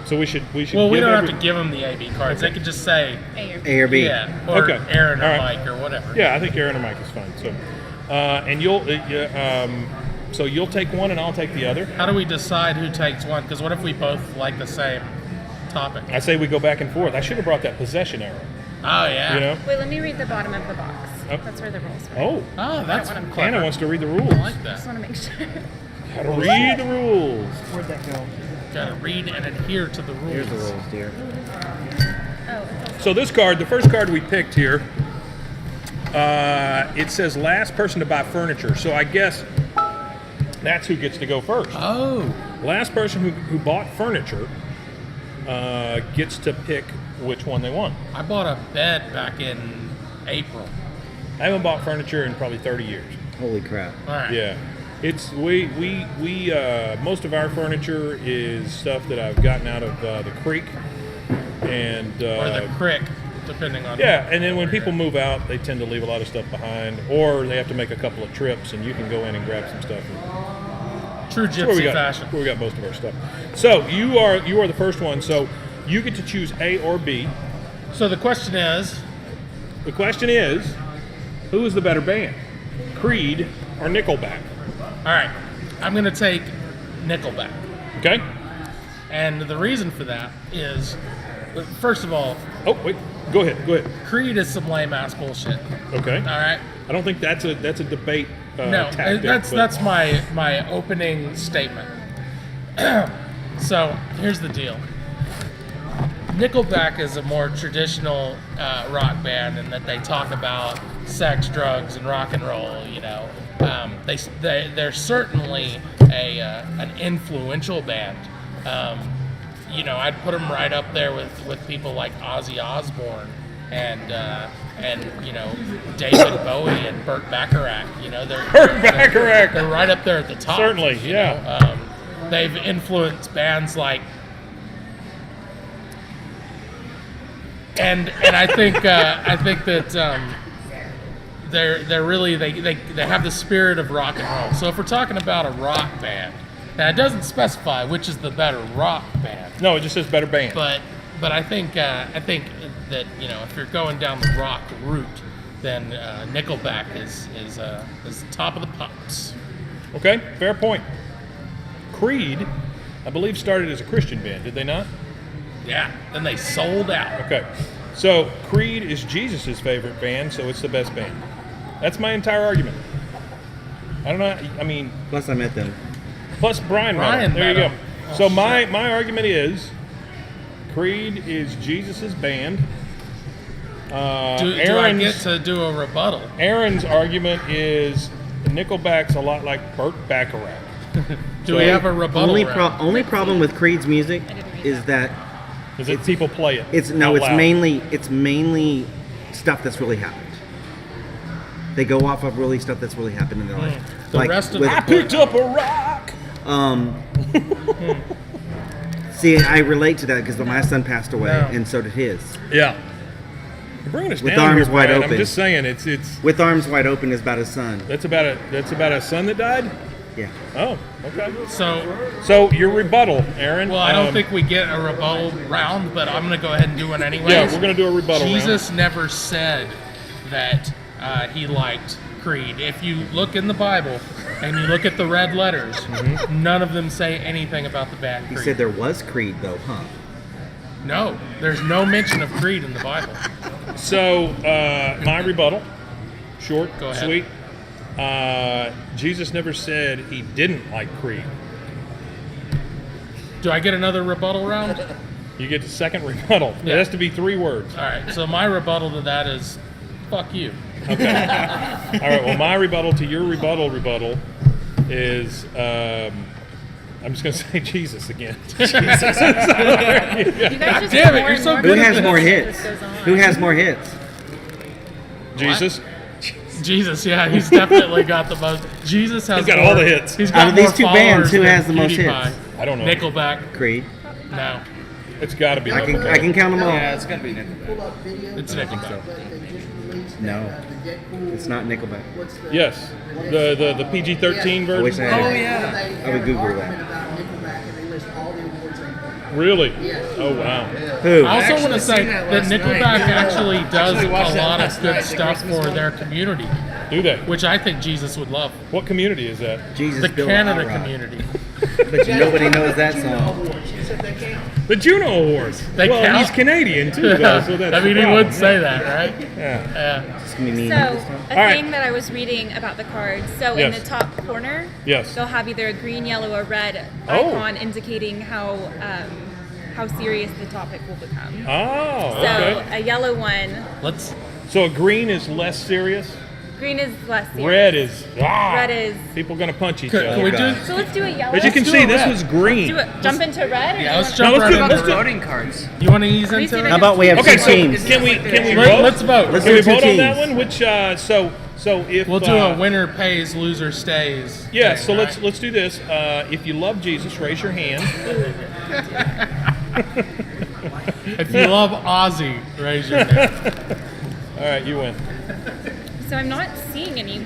so we should. Well, we give don't every- have to give them the AB cards. They could just say A or B. yeah, or Okay. Aaron or All right. Mike or whatever. Yeah, I think Aaron or Mike is fine. So, and so you'll take one and I'll take the other. How do we decide who takes one? Because what if we both like the same topic? I say we go back and forth. I should have brought that possession arrow. Oh yeah. You know. Wait, let me read the bottom of the box. Oh. That's where the rules are. Oh, Oh, that's I don't wanna- clever. Hannah wants to read the rules. I like I just that. want to make sure. Gotta read the rules. Where'd that go? Gotta read and adhere to the rules. Here's the rules, dear. Oh, it's So this card, the first card we picked here, it says last person to buy furniture. So I guess that's who gets to go first. Oh, Last person who bought furniture gets to pick which one they want. I bought a bed back in April. I haven't bought furniture in probably 30 years. Holy crap. All right. Yeah, it's we most of our furniture is stuff that I've gotten out of the creek, and Or the crick, depending on. yeah, and then when people move out, they tend to leave a lot of stuff behind, or they have to make a couple of trips, and you can go in and grab some stuff. True That's where we gypsy got fashion. where we got most of our stuff. So you are the first one. So you get to choose A or B. So the question is, The question is, who is the better band, Creed or Nickelback? all right, I'm gonna take Nickelback, Okay. and the reason for that is, first of all, Oh wait, go ahead. Creed is some lame ass bullshit. Okay. All right. I don't think that's a debate No, tactic. that's but- that's my opening statement. So here's the deal. Nickelback is a more traditional rock band in that they talk about sex, drugs, and rock and roll. You know, they're certainly an influential band. You know, I'd put them right up there with people like Ozzy Osbourne and you know, David Bowie and Burt Bacharach. You know, Burt Bacharach. They're right up there at the top. Certainly, you yeah. know. They've influenced bands like, and I think that they're really they have the spirit of rock and roll. So if we're talking about a rock band, now it doesn't specify which is the better rock band, No, it just says better band. but I think that, you know, if you're going down the rock route, then Nickelback is top of the pops. Okay, fair point. Creed, I believe, started as a Christian band, did they not? Yeah. Then they sold out. Okay. So Creed is Jesus' favorite band, so it's the best band. That's my entire argument. I don't know. I mean, Plus, I met them. plus Brian. Brian There you go. met him. Oh, So shit. my argument is Creed is Jesus' band. Do I Aaron's, get to do a rebuttal? Aaron's argument is Nickelback's a lot like Burt Bacharach. Do we have a rebuttal? round? Only problem with Creed's music is that Is that people play it? it's out loud. mainly stuff that's really happened. They go off of really stuff that's really happened in their life. The rest of with- I picked up a rock. See, I relate to that because my son passed away, No. and so did his. Yeah. You're bringing us With down arms here, wide Brian. open. I'm just saying it's With Arms Wide Open is about his son. that's about a son that died. Yeah. Oh, okay. So, your rebuttal, Aaron. well, I don't think we get a rebuttal round, but I'm going to go ahead and do one anyway. Yeah, we're gonna do a rebuttal round. Jesus never said that he liked Creed. If you look in the Bible and you look at the red letters, none of them say anything about the band He Creed. said there was Creed, though, huh? No, there's no mention of Creed in the Bible. So my rebuttal, short, Go ahead. sweet. Jesus never said he didn't like Creed. Do I get another rebuttal round? You get the second rebuttal. Yeah. It has to be 3 words. All right, so my rebuttal to that is, fuck you. Okay. All right. Well, my rebuttal to your rebuttal is I'm just going to say Jesus again. You guys just Damn it, get you're more and so more good Who at has this. more as hits? this goes on. Who has more hits? Jesus. Jesus, yeah, he's definitely got the most. Jesus has He's got more, all the hits. He's got Out of these more two bands, followers who than has the most PewDiePie. hits? I don't know. Nickelback. Creed. No, It's got to be. I Nickelback. can count them all. Yeah, it's gonna be Nickelback. it's Nickelback. No, it's not Nickelback. Yes. The PG-13 I version. wish I had. Oh yeah. I would Google that. Really? Oh wow. Who? I also want to actually say seen that that last Nickelback night. actually does Actually watched a that lot of last good night, the stuff Christmas for one. their community, Do they? which I think Jesus would love. What community is that? Jesus The built Canada a hot rod. community. But nobody knows that song. The Juno Awards. They well, count? he's Canadian too, though, so that's I mean, the he problem. would say that, right? Yeah. Yeah. It's gonna be mean So, this time. a All right. thing that I was reading about the cards. So, Yes. in the top corner, Yes. they'll have either a green, yellow, or red Oh. icon indicating how serious the topic will become. Oh, So, okay. a yellow one, Let's. So a green is less serious. green is less serious. Red is. Red is. People gonna punch each Can other. we do? So let's do a yellow. As you can do see, a this red. was green. Do it. Jump into red. Or Yeah, do let's you jump No, let's right do- into let's it. do- Voting cards. You want to ease Reese, into you're it? How about we have Okay, two so teams? can we Let's vote. Let's Can we do two vote on that teams. one? Which so if We'll do a winner pays, loser stays. Yeah, thing, so right? let's do this. If you love Jesus, raise your hand. If you love Ozzy, raise your hand. All right, you win. So I'm not seeing any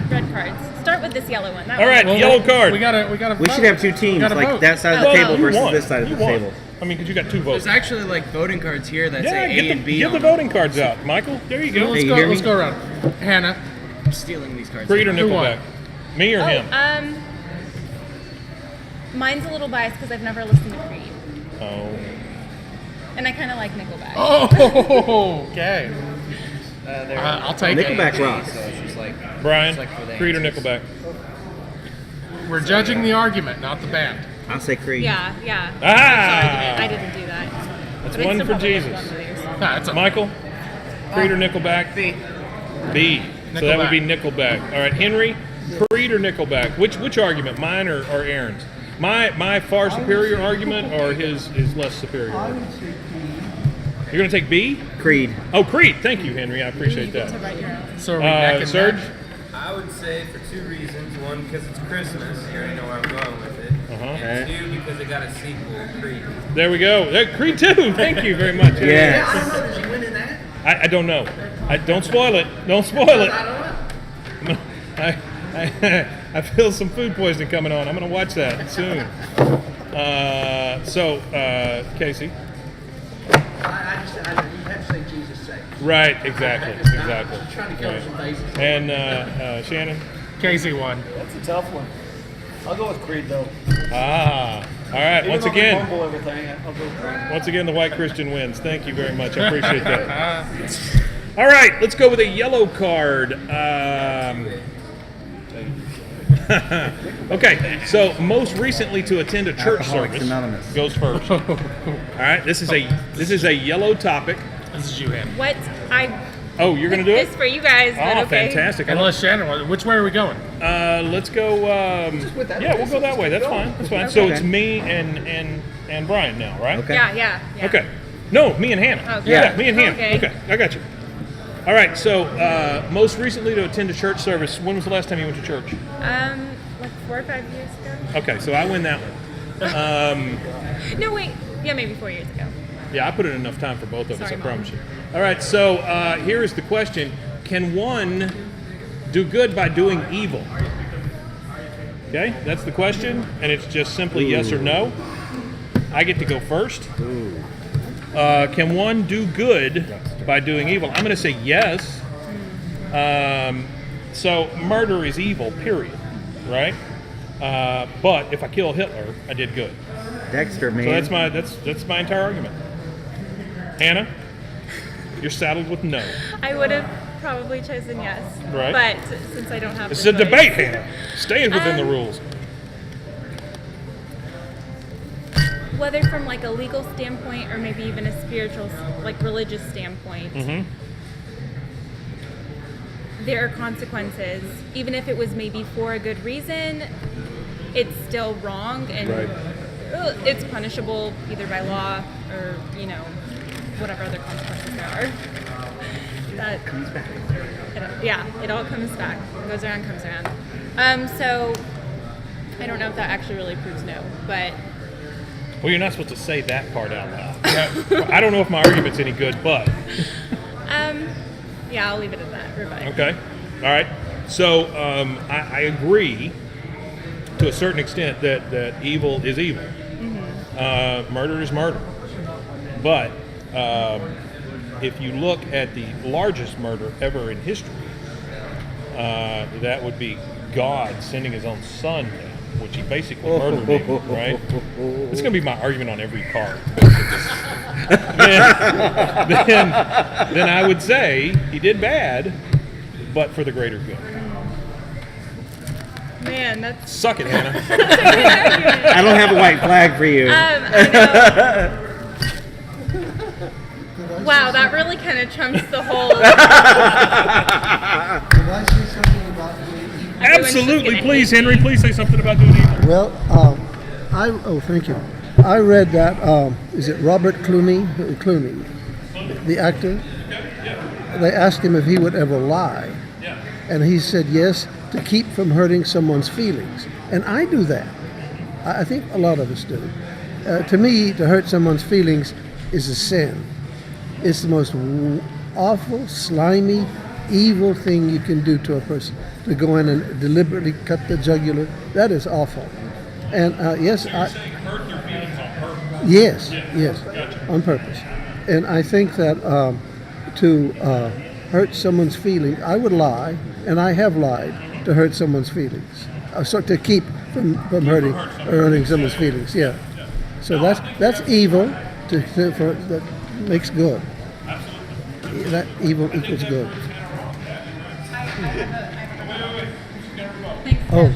red cards. Start with this yellow one. That All one. right, Well, yellow card. We gotta. We should have two teams, gotta like vote. that side of the Oh, table well, You versus won. this side of You the won. table. I mean, because you got two votes. There's actually like voting cards here that Yeah, say A get and B the on them. voting cards out, Michael. There you go. Let's Hey, go. you hear Let's me? go around. Hannah. I'm stealing these cards. Creed or Who won? Nickelback? Me or him? Mine's a little biased because I've never listened to Creed, Oh. and I kind of like Nickelback. Oh, okay. I'll take it. Nickelback rocks. So it's just like Brian, it's like for the Creed or answers. Nickelback? We're judging the argument, not the band. I'll say Creed. Yeah, yeah. Ah! I didn't do that. That's But I one still for probably like Jesus. one of theirs. Nah, it's a, Michael, Creed or Nickelback? B. B. So that would be Nickelback. Nickelback. All right, Henry, Creed or Nickelback? Which argument, mine or Aaron's? My far superior argument or his less superior? Argument? You're gonna take B? Creed. Oh, Creed. Thank you, Henry. I appreciate To that. write your own. so are we neck and Serge? neck? I would say for two reasons. One, because it's Christmas. You already know where I'm going with it. Uh-huh. And two, because it got a sequel, Creed. There we go. Creed 2. Thank you very much. Yes. I don't know. Don't spoil it. Don't spoil it. No, I feel some food poisoning coming on. I'm going to watch that soon. Casey. I you have to say Jesus saves. Right, exactly. Trying to cover some bases. And Shannon. Casey won. That's a tough one. I'll go with Creed though. All right. Even Once though they again, fumble everything, I'll go with Creed. Once again, the white Christian wins. Thank you very much. I appreciate that. All right, let's go with a yellow card. Okay, so most recently to attend a church Alcoholics service Anonymous. goes first. All right, this is a yellow topic. This is you, Hannah. What I Oh, you're gonna do it? This for you guys. But Oh, okay. fantastic! Unless Shannon won. Which way are we going? Let's go. Yeah, we'll go that way. That's fine. That's fine. So Okay. it's me and Brian now, right? Okay. Yeah. Okay. No, me and Hannah. Okay. Yeah, me and Hannah. Okay. Okay, I got you. All right. So most recently to attend a church service. When was the last time you went to church? Like 4 or 5 years ago. Okay, so I win that one. No, wait. Yeah, maybe 4 years ago. Yeah, I put in enough time for both of us. Sorry, I promise Mom. you. All right. So here is the question: can one do good by doing evil? Okay, that's the question, and it's just simply yes or no. I get to go first. Can one do good by doing evil? I'm going to say yes. So murder is evil, period. Right? But if I kill Hitler, I did good. Dexter, man. So that's my entire argument. Hannah, you're saddled with no. I would have probably chosen yes. Right. But since I don't have This is the a choice- debate, Hannah. Staying within the rules. Whether from like a legal standpoint or maybe even a spiritual, like religious standpoint, there are consequences. Even if it was maybe for a good reason, it's still wrong and Right. it's punishable either by law or whatever other consequences there are. That comes back. It all comes back. Goes around, comes around. So I don't know if that actually really proves no, but Well, you're not supposed to say that part out loud. I don't know if my argument's any good, but yeah, I'll leave it at that. Rebut. okay. All right. So I agree to a certain extent that evil is evil. Murder is murder. But if you look at the largest murder ever in history, that would be God sending his own son down, which he basically murdered him, right? It's going to be my argument on every card. then I would say he did bad, but for the greater good. Man, that's Suck it, Hannah. I don't have a white flag for you. I know. Wow, that really kind of trumps the whole. Did I say something about doing evil? Absolutely, please, Henry. Please say something about doing evil. Well, thank you. I read that, is it Robert Clooney, the actor? They asked him if he would ever lie. And he said yes, to keep from hurting someone's feelings. And I do that. I think a lot of us do. To me, to hurt someone's feelings is a sin. It's the most awful, slimy, evil thing you can do to a person. To go in and deliberately cut the jugular, that is awful. And yes, Hurt their feelings on purpose. yes, on purpose. And I think that to hurt someone's feelings, I would lie, and I have lied to hurt someone's feelings. So to keep from hurting someone's feelings, yeah. So that's evil. That makes good. That evil equals good. Oh,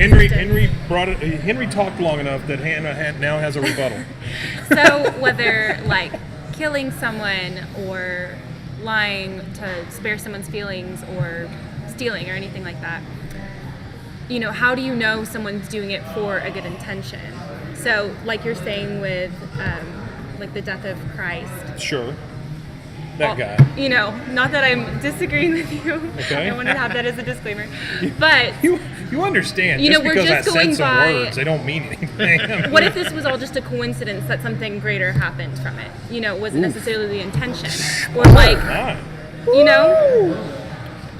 Henry talked long enough that Hannah now has a rebuttal. So whether like killing someone or lying to spare someone's feelings or stealing or anything like that, how do you know someone's doing it for a good intention? So like you're saying with like the death of Christ. Sure. That guy. Not that I'm disagreeing with you. Okay. I want to have that as a disclaimer. But You understand, we're because I just said going some by. words, they don't mean anything. What if this was all just a coincidence that something greater happened from it? It wasn't necessarily the intention, or like, Ah,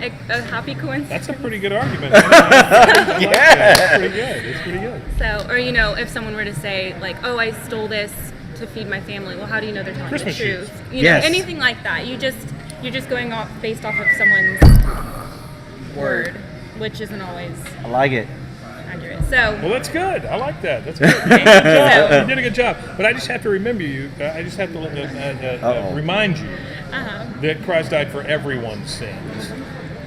a happy coincidence. that's a pretty good argument. That's pretty good. It's pretty good. So, or if someone were to say like, "Oh, I stole this to feed my family," well, how do you know they're telling Christmas the truth? shoes. Yes. Anything like that. You're just going off based off of someone's word, which isn't always I like it. accurate. So, Well, that's good. I like that. That's good. You did a good job. But I just have to remember you. I just have to remind you that Christ died for everyone's sins,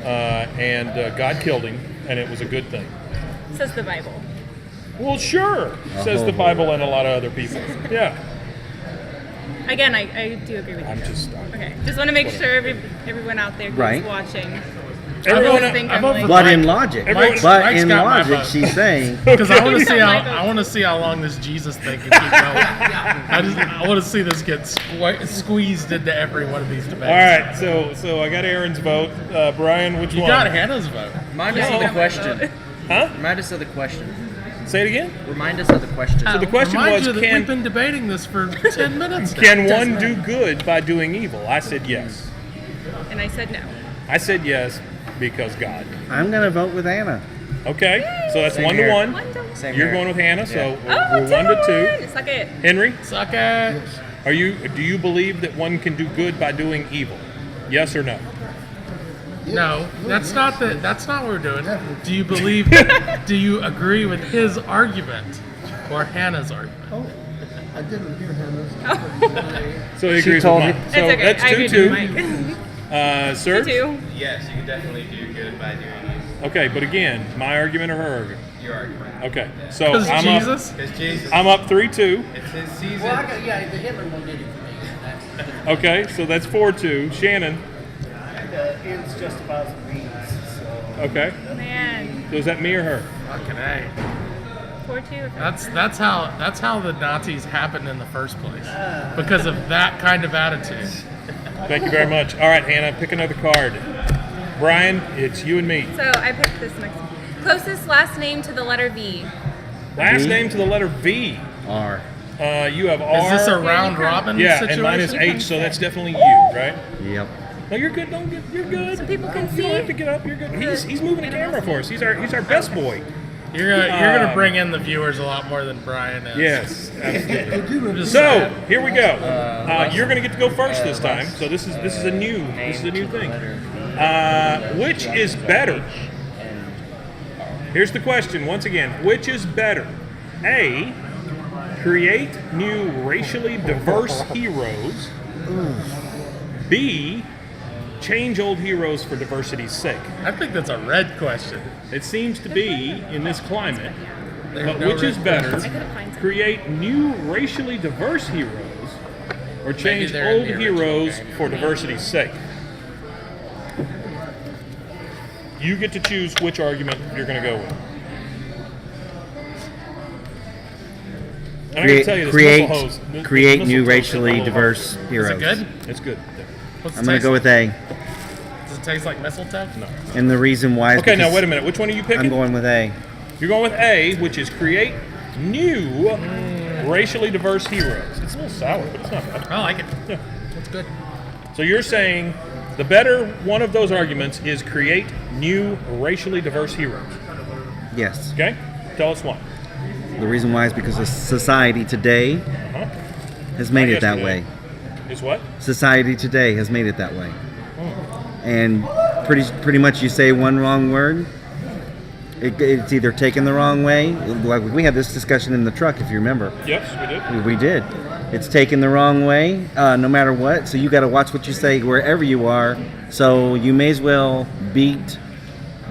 and God killed him, and it was a good thing. says the Bible. Well, sure, says the Bible and a lot of other people. Yeah. Again, I do agree with you. I'm though. just. Okay, just want to make sure everyone out there who's Right. watching. Everyone, I think I I'm vote like, for But in logic, Mike's got my vote. she's saying, Because I want to see My how vote. I want to see how long this Jesus thing can keep going. I want to see this get squeezed into every one of these debates. All right, so I got Aaron's vote. Brian, which You one? got Hannah's vote. Remind us of the question. Huh? Remind us of the question. Say it again. Remind us of the question. So the question Remind was, you that we've can been debating this for 10 minutes now. can one do good by doing evil? I said yes. and I said no. I said yes because God. I'm going to vote with Anna. Okay, so that's Same 1 here. to 1. Same You're here. going with Hannah, so Oh, we're 1 to 2. Suck it. Henry, Suck it. do you believe that one can do good by doing evil? Yes or no? No, that's not what we're doing. Do you believe? Do you agree with his argument or Hannah's argument? Oh, I didn't hear Hannah's. So he She agrees told with me- mine. It's So okay. that's I agree 2-2. with Mike. Serge? 2-2. Yes, you can definitely do good by doing evil. Okay, but again, my argument or her argument? Your argument. Okay, so Because I'm Jesus. Because Jesus, up 3-2. it's his season. the Hitler one did it for me. Okay, so that's 4-2. Shannon, The ends justifies the means. So okay. Man. So is that me or her? Fucking A. 4-2. That's how the Nazis happened in the first place, because of that kind of attitude. Thank you very much. All right, Hannah, pick another card. Brian, it's you and me. So I picked this next one. Closest last name to the letter V. Last V? name to the letter V. R. You have R. Is this a round robin Yeah, situation? and mine is H, so that's definitely you, right? Yep. No, you're good. You're good. So people can You don't have to see. get up. You're good. He's moving the camera for us. He's our best boy. You're gonna bring in the viewers a lot more than Brian is. Yes, absolutely. Just So saying. here we go. You're going to get to go first this time. So this is a new thing. Which is better? Here's the question once again. Which is better? A. Create new racially diverse heroes. B. Change old heroes for diversity's sake. I think that's a red question. It seems to be in this climate. But no which is red better? questions. Create new racially diverse heroes or change they're in old the heroes original game. for diversity's sake? You get to choose which argument you're going to go with. And I gotta tell you, this missile hose- this create missile new hose racially is a little diverse hard. heroes. Is it good? It's good. What's it I'm going to taste go like? with A. Does it taste like mistletoe? No. And the reason why is Okay, now because wait a minute. Which one are you picking? I'm going with A. You're going with A, which is create new racially diverse heroes. It's a little sour, but it's not bad. I like it. Yeah. That's good. So you're saying the better one of those arguments is create new racially diverse heroes. Yes. Okay? Tell us why. The reason why is because of society today Uh-huh. has made it that Yesterday. way. Is what? Society today has made it that way. Oh. And pretty much you say one wrong word, it's either taken the wrong way. Like we had this discussion in the truck, if you remember. Yes, we did. We did. It's taken the wrong way, no matter what. So you got to watch what you say wherever you are. So you may as well beat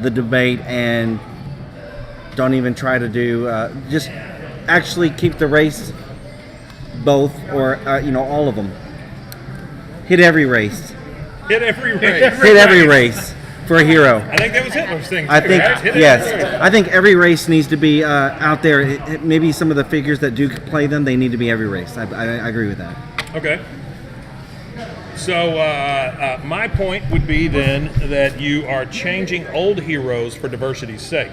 the debate and don't even try to do. Just actually keep the race, both or all of them. Hit every race. Hit every race. Hit every race for a hero. I think that was Hitler's thing. I too, think right? Hit every yes. race. I think every race needs to be out there. Maybe some of the figures that do play them, they need to be every race. I agree with that. Okay. So my point would be then that you are changing old heroes for diversity's sake.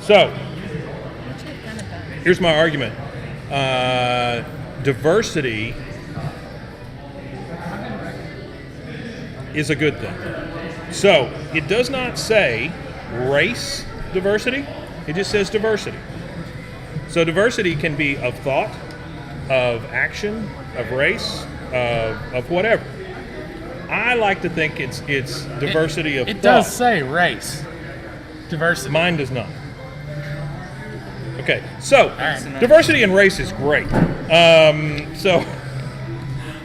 So here's my argument. Diversity is a good thing. So it does not say race diversity. It just says diversity. So diversity can be of thought, of action, of race, of whatever. I like to think it's diversity of It thought. does say race. Diversity. Mine does not. Okay, so diversity in race is great. So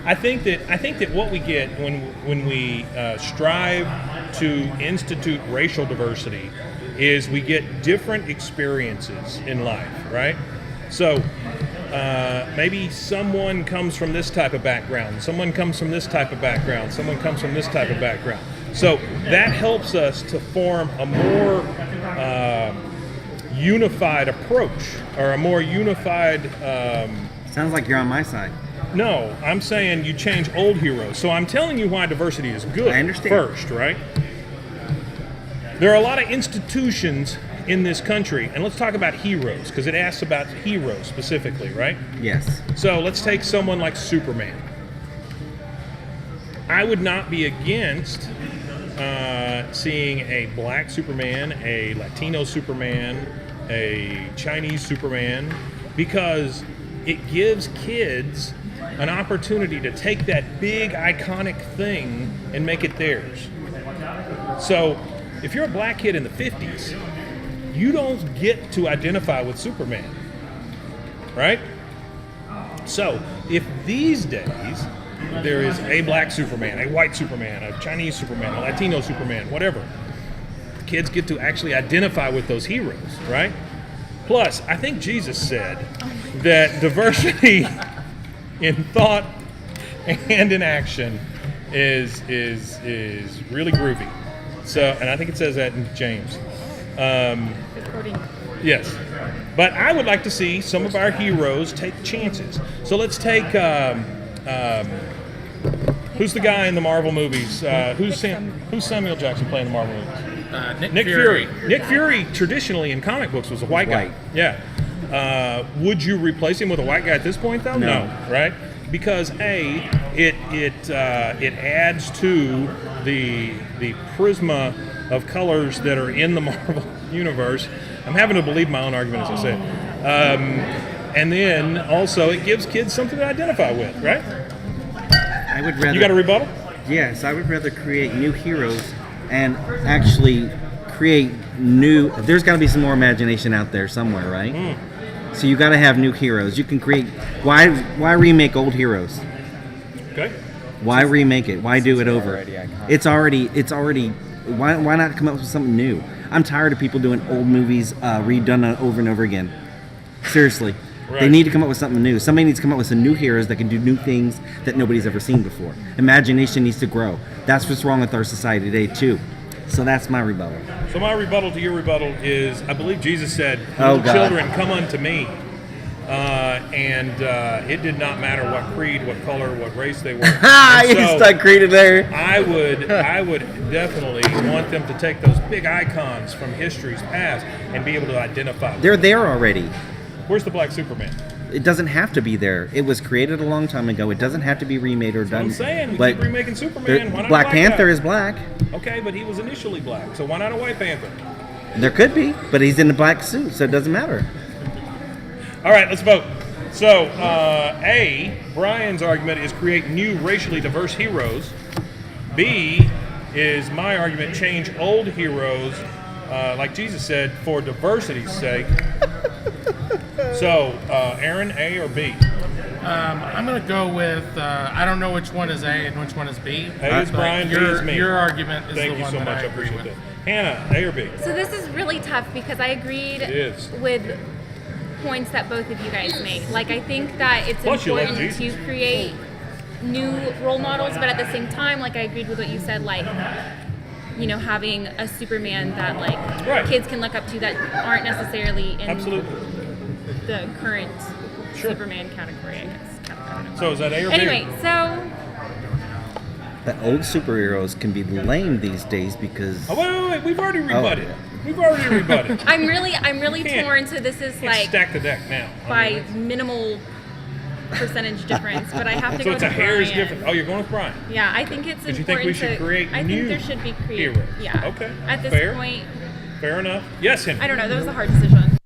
I think that what we get when we strive to institute racial diversity is we get different experiences in life, right? So maybe someone comes from this type of background, someone comes from this type of background, someone comes from this type of background. So that helps us to form a more unified approach, or a more unified... Sounds like you're on my side. No, I'm saying you change old heroes. So I'm telling you why diversity is good. I understand. First, right? There are a lot of institutions in this country, and let's talk about heroes, because it asks about heroes specifically, right? Yes. So let's take someone like Superman. I would not be against seeing a black Superman, a Latino Superman, a Chinese Superman, because it gives kids an opportunity to take that big iconic thing and make it theirs. So if you're a black kid in the 50s, you don't get to identify with Superman, right? So if these days there is a black Superman, a white Superman, a Chinese Superman, a Latino Superman, whatever, kids get to actually identify with those heroes, right? Plus, I think Jesus said that diversity in thought and in action is really groovy. So, and I think it says that in James. According Yes. But I would like to see some of our heroes take chances. So let's take who's the guy in the Marvel movies? Who's Samuel Jackson playing the Marvel movies? Nick Fury. Nick Fury traditionally in comic books was a white guy. Yeah. Would you replace him with a white guy at this point though? No. Right? Because it adds to the prisma of colors that are in the Marvel universe. I'm having to believe my own argument as I say it. And then also it gives kids something to identify with, right? I would rather. You got a rebuttal? Yes, I would rather create new heroes and actually create new. There's got to be some more imagination out there somewhere, right? So you got to have new heroes. You can create. Why remake old heroes? Okay. Why remake it? Why do it over? It's already. Why not come up with something new? I'm tired of people doing old movies redone over and over again. Seriously. Right. They need to come up with something new. Somebody needs to come up with some new heroes that can do new things that nobody's ever seen before. Imagination needs to grow. That's what's wrong with our society today, too. So that's my rebuttal. So my rebuttal to your rebuttal is, I believe Jesus said, Oh, "Little God. children, come unto me." And it did not matter what creed, what color, what race they were. Ha! And You so stuck created there. I would definitely want them to take those big icons from history's past and be able to identify them. They're there already. Where's the Black Superman? It doesn't have to be there. It was created a long time ago. It doesn't have to be remade or done. I'm saying we but keep remaking Superman. Why not Black a Panther guy? is black. Okay, but he was initially black, so why not a White Panther? There could be, but he's in a black suit, so it doesn't matter. All right, let's vote. So, Brian's argument is create new racially diverse heroes. B is my argument, change old heroes, like Jesus said, for diversity's sake. So, Aaron, A or B? I'm going to go with, I don't know which one is A and which one is B. A is but Brian, B is me. Your argument is Thank the you one so that much. I I agree appreciate with. that. Hannah, A or B? So this is really tough because I agreed It is. with points that both of you guys made. Like, I think that it's Plus you love important to Jesus. create new role models, but at the same time, like, I agreed with what you said, like, you know, having a Superman that, like, Right. kids can look up to that aren't necessarily in Absolutely. the current Sure. Superman category, I guess. So is that A or B? Anyway, so But old superheroes can be lame these days because. Oh, wait. We've already rebutted. We've already rebutted. I'm really Can't- torn. So this is Can't like stack the deck now. by minimal percentage difference, but I have to So go it's with a hair's Brian. difference. Oh, you're going with Brian. Yeah, I think it's But you important think we should to create I new think there should be heroes? Yeah. Okay. At this Fair. point, Fair enough. Yes, Henry. I don't know. That was a hard decision.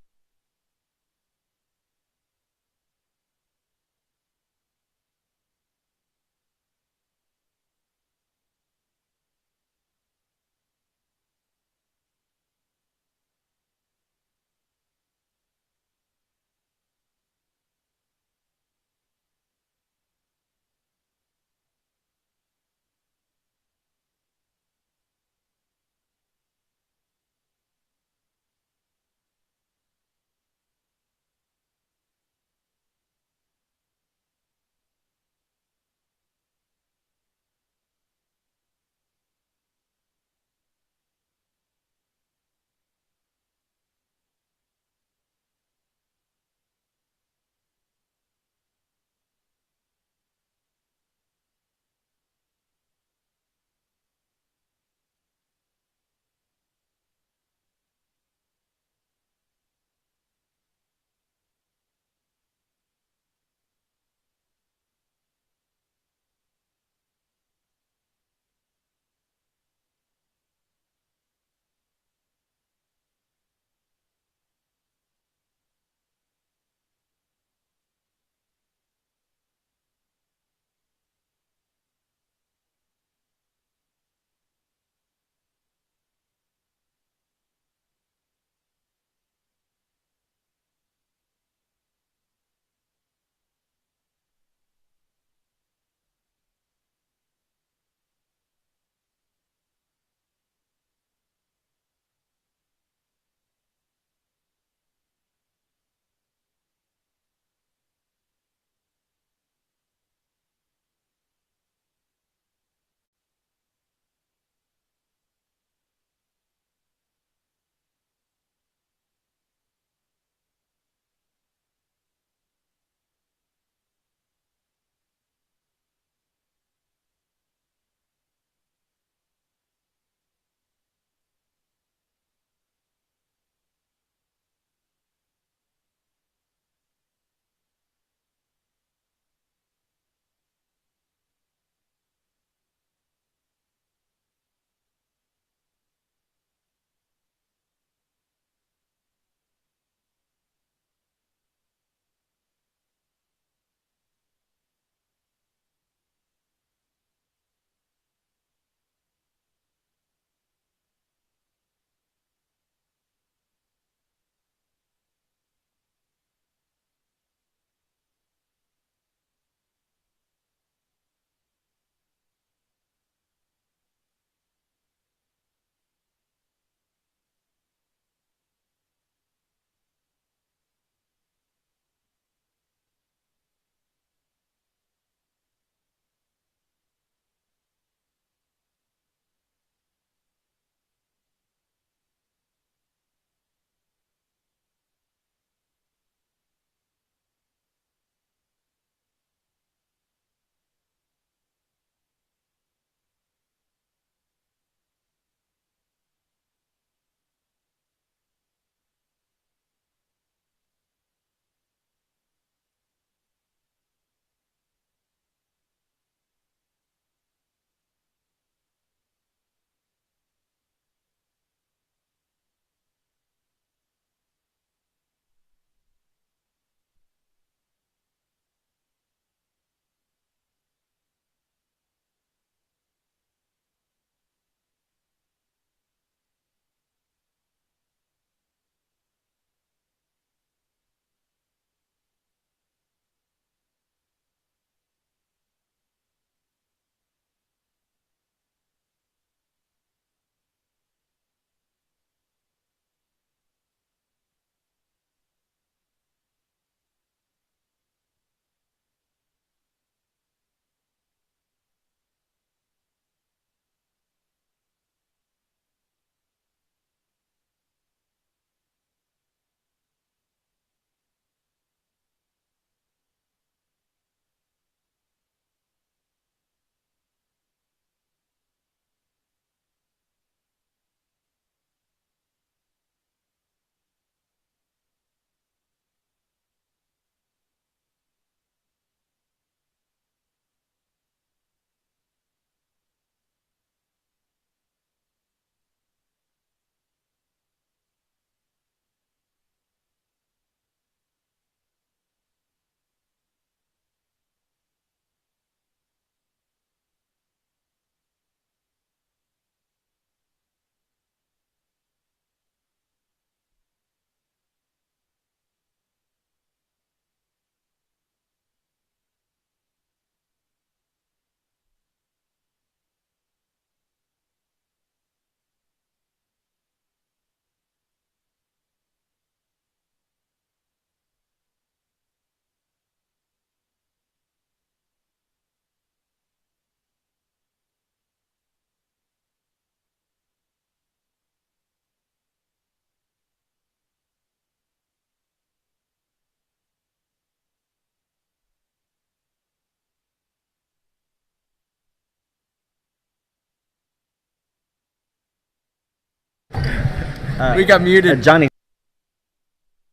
We got muted. Johnny.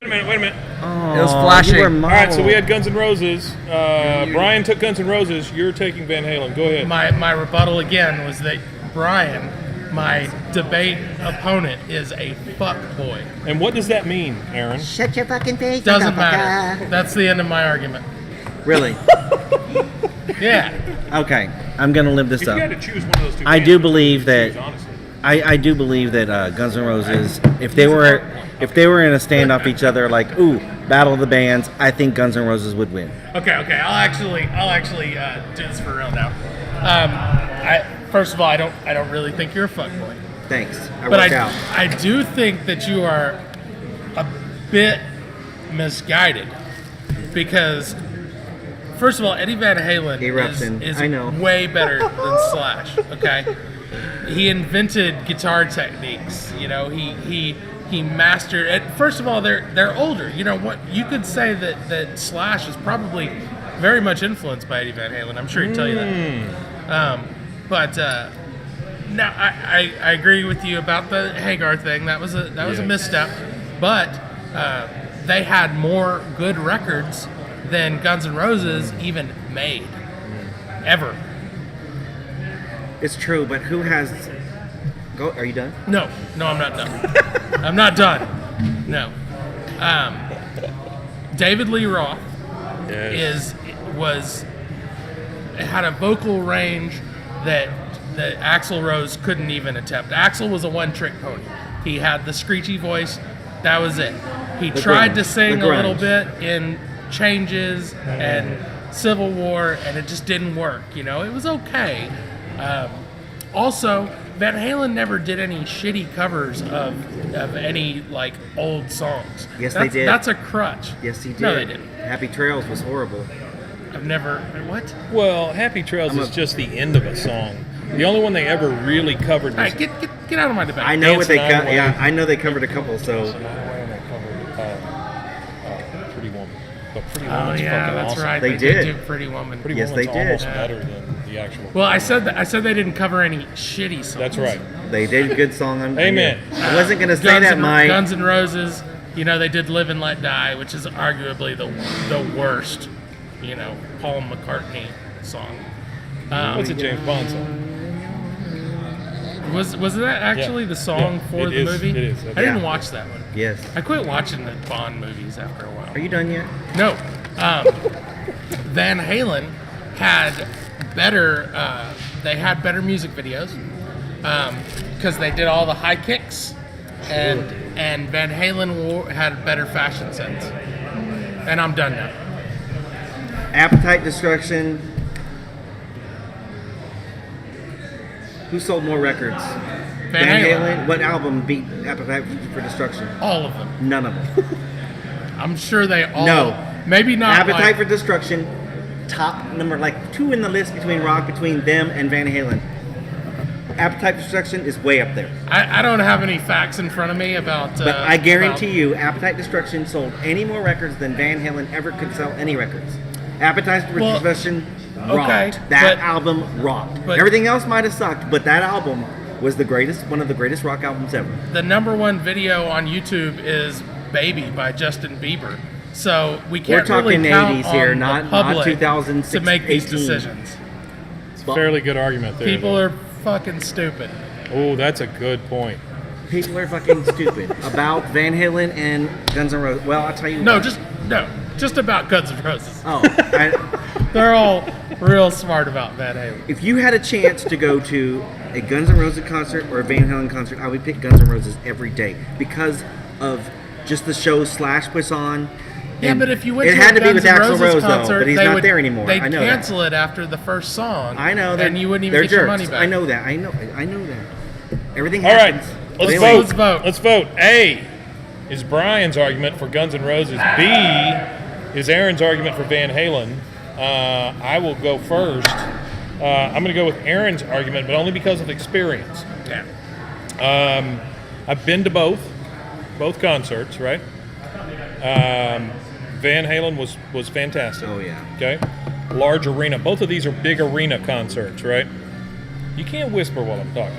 Wait a minute. Oh, It was flashing. you were All right, so we modeled. had Guns N' Roses. Brian took Guns N' Roses. You're taking Van Halen. Go ahead. My rebuttal again was that Brian, my debate opponent, is a fuck boy. And what does that mean, Aaron? Shut your fucking face. Doesn't matter. That's the end of my argument. Really? Yeah. Okay, I'm gonna live this If you up. had to choose one of those two, I bands, do which one believe would you choose, that. honestly? I do believe that Guns N' Roses, if they were in a standoff each other, like battle of the bands, I think Guns N' Roses would win. Okay. I'll actually do this for real now. First of all, I don't really think you're a fuckboy, Thanks. I but work out. I do think that you are a bit misguided because, first of all, Eddie Van Halen Eruption. is I know. way better than Slash. Okay, he invented guitar techniques. You know, he mastered it. First of all, they're older. You know what? You could say that Slash is probably very much influenced by Eddie Van Halen. I'm sure he'd tell you that. But no, I agree with you about the Hagar thing. That was a misstep. But they had more good records than Guns N' Roses even made ever. It's true, but who has? Go. Are you done? No, I'm not done. I'm not done. No. David Lee Roth had a vocal range that Axl Rose couldn't even attempt. Axl was a one-trick pony. He had the screechy voice. That was it. He tried to sing a little bit in Changes and Civil War, and it just didn't work. You know, it was okay. Also, Van Halen never did any shitty covers of any like old songs. Yes, they did. That's a crutch. Yes, he did. No, they didn't. Happy Trails was horrible. I've never. What? Well, Happy Trails is just the end of a song. The only one they ever really covered was. All right, get out of my debate. I know what they Dance cut. Night Yeah, Away. I know they covered a couple. So They covered Pretty Woman. But Pretty Oh Woman's yeah, fucking that's awesome. right. They did did. do Pretty Woman. Pretty Yes, Woman's they did. almost Yeah. better than the actual. Well, I said they didn't cover any shitty songs. That's right. they did a good song. Amen. I wasn't gonna say Guns that, N' Mike. Guns N' Roses. You know, they did "Live and Let Die," which is arguably the worst. You know, Paul McCartney song. What's a James Bond song? Was that actually the song Yeah, for it the is. movie? It is. I didn't Yeah. watch that one. Yes. I quit watching the Bond movies after a while. Are you done yet? No. Van Halen had better. They had better music videos because they did all the high kicks, and Van Halen had better fashion sense. And I'm done now. Appetite Destruction. Who sold more records? Van Halen. What album beat Appetite for Destruction? All of them. None of them. I'm sure they all. No. Maybe not. Appetite like- for Destruction, top number, like 2 in the list between them and Van Halen. Appetite for Destruction is way up there. I don't have any facts in front of me about. But I guarantee you, Appetite Destruction sold any more records than Van Halen ever could sell any records. Appetite for Destruction rocked. okay, That but- album rocked. but- Everything else might have sucked, but that album was one of the greatest rock albums ever. The number one video on YouTube is "Baby" by Justin Bieber. So we can't talking really count 80s here, on not the public 2006, to make these 18. decisions. Fairly good argument there. People are fucking stupid. Oh, that's a good point. People are fucking stupid about Van Halen and Guns N' Roses. Well, I'll tell you No, what. just about Guns N' Roses. Oh, They're all real smart about Van Halen. if you had a chance to go to a Guns N' Roses concert or a Van Halen concert, I would pick Guns N' Roses every day because of just the show Slash puts on. Yeah, And but if you went it to had a to be Guns with N' Axl Roses Rose concert, though, but he's they not would, there anymore. They'd I know cancel that. it after the first song. I know that. and you wouldn't even they're get jerks. your money back. I know that. I know that. Everything All right, happens. let's They vote. only- Let's vote. Let's vote. A is Brian's argument for Guns N' Roses. B is Aaron's argument for Van Halen. I will go first. I'm going to go with Aaron's argument, but only because of experience. Yeah. I've been to both concerts, right? Van Halen was fantastic. Oh yeah. Okay, large arena. Both of these are big arena concerts, right? You can't whisper while I'm talking.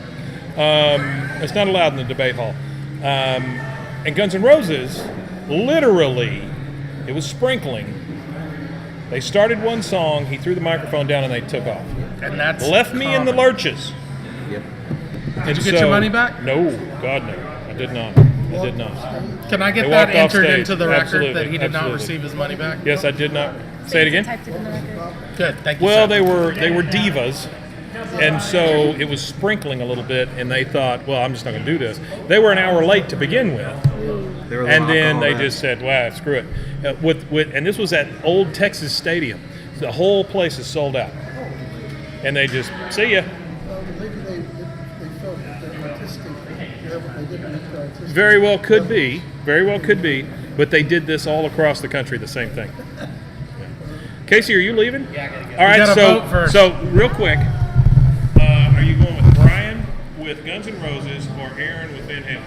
It's not allowed in the debate hall. And Guns N' Roses, literally, it was sprinkling. They started one song, he threw the microphone down, and they took off. And that's left me in the lurches. Yep. Did you get your money back? No, God no, I did not. I did not. Can I get They that walked off entered stage. into the record Absolutely, that he did not absolutely. receive his money back? Yes, I did not. Say it again. Typed it in the record. Good, thank you. Well, sir. they were divas, and so it was sprinkling a little bit, and they thought, well, I'm just not going to do this. They were an hour late to begin with, They were and then all they that. just said, "Wow, screw it." And this was at Old Texas Stadium. The whole place is sold out, and they just see ya. Maybe they felt that they're artistic. They didn't meet the artistic. Very well could be. Very well could be. But they did this all across the country, the same thing. Casey, are you leaving? Yeah, I gotta go. All right, gotta vote first. so real quick, are you going with Brian with Guns N' Roses or Aaron with Van Halen?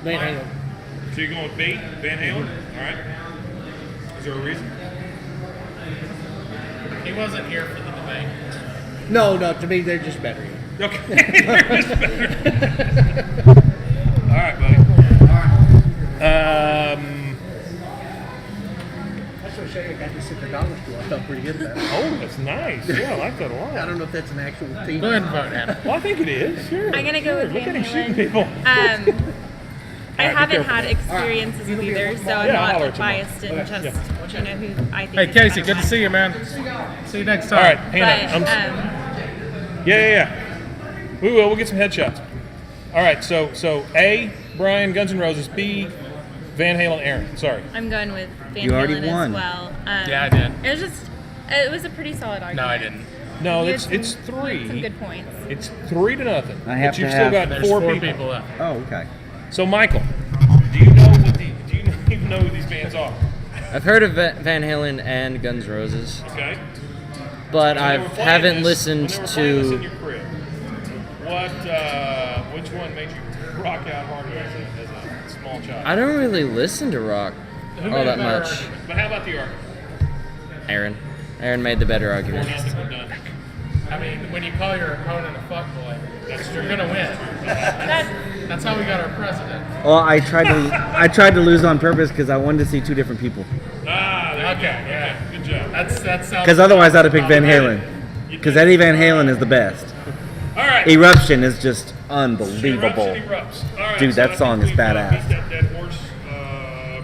Van Halen. So you're going with B, Van Halen? All right. Is there a reason? He wasn't here for the debate. No, to me they're just better. Okay. All right, buddy. That's what Shay got to sit the dollar store. I felt pretty good about it. Oh, that's nice. Yeah, I like that a lot. I don't know if that's an actual team. Go ahead and vote, Hannah. Well, I think it is. Sure. I'm gonna go with Look Van at him shooting Halen. people. I haven't had experiences with either, so I'm Yeah, I'll holler not at you biased in tomorrow. just who I think. Hey, is Casey, the good to best. see you, man. See you next time. All right, But Hannah. Yeah. We will. We'll get some headshots. All right. So A, Brian, Guns N' Roses. B, Van Halen, Aaron. Sorry. I'm going with Van You already Halen won. as well. Yeah, I did. It was a pretty solid argument. No, I didn't. No, You had it's some- it's you had three. Some good points. It's 3-0. I have but you've to still have- got There's four four people. people left. Oh, okay. So Michael, do you know do you even know who these bands are? I've heard of Van Halen and Guns N' Roses, Okay. but When I they were playing haven't this- listened when they were playing this in to. your crib, which one made you rock out harder as a small child? I don't really listen to rock Who all made that a better much. argument? But how about the argument? Aaron made the better argument. 4-0, we're done. I mean, when you call your opponent a fuckboy, That's you're true. gonna win. That's how we got our president. Well, I tried to lose on purpose because I wanted to see two different people. Ah, there you Okay, go. yeah. Okay, good job. That sounds. Because otherwise, I'd have picked Van Halen. Because Eddie Van Halen is the best. All right. Eruption is just unbelievable. Eruption erupts. All right, Dude, so that I song think is we've, badass. beat that dead horse.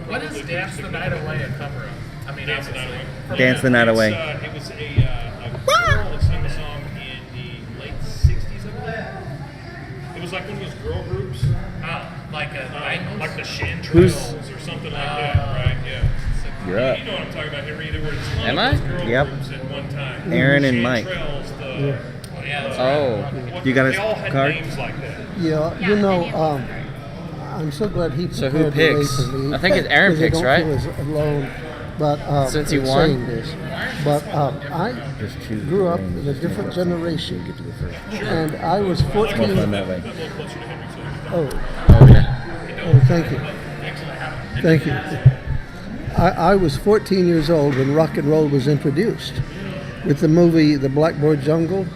What is "Dance the Night Away" a cover of? I mean, Dance the Night obviously. Away. Dance the Night It's, Away. It was a girl that sang the song in the late 60s, I believe. It was like one of those girl groups. Like a Like the Chanterelles Who's- or something like that, right? Yeah. You're up. You know what I'm talking about, Henry. There were tons Am of I? those girl Yep. groups at one time. Aaron and Mike. Chanterelles, oh, yeah, that's Oh, right. You got They his all had card? names like that. Yeah, Yeah, you know, any of them. I'm so glad he So who prepared the way picks? for me. I think it's Aaron 'cause I picks, don't right? feel as alone, but Since he in won? saying this. But I Just choose grew the up range. in a different generation, Get to the first. and I was More 14. fun that way. Oh, oh yeah. oh, thank you, thank you. I was 14 years old when rock and roll was introduced with the movie The Blackboard Jungle.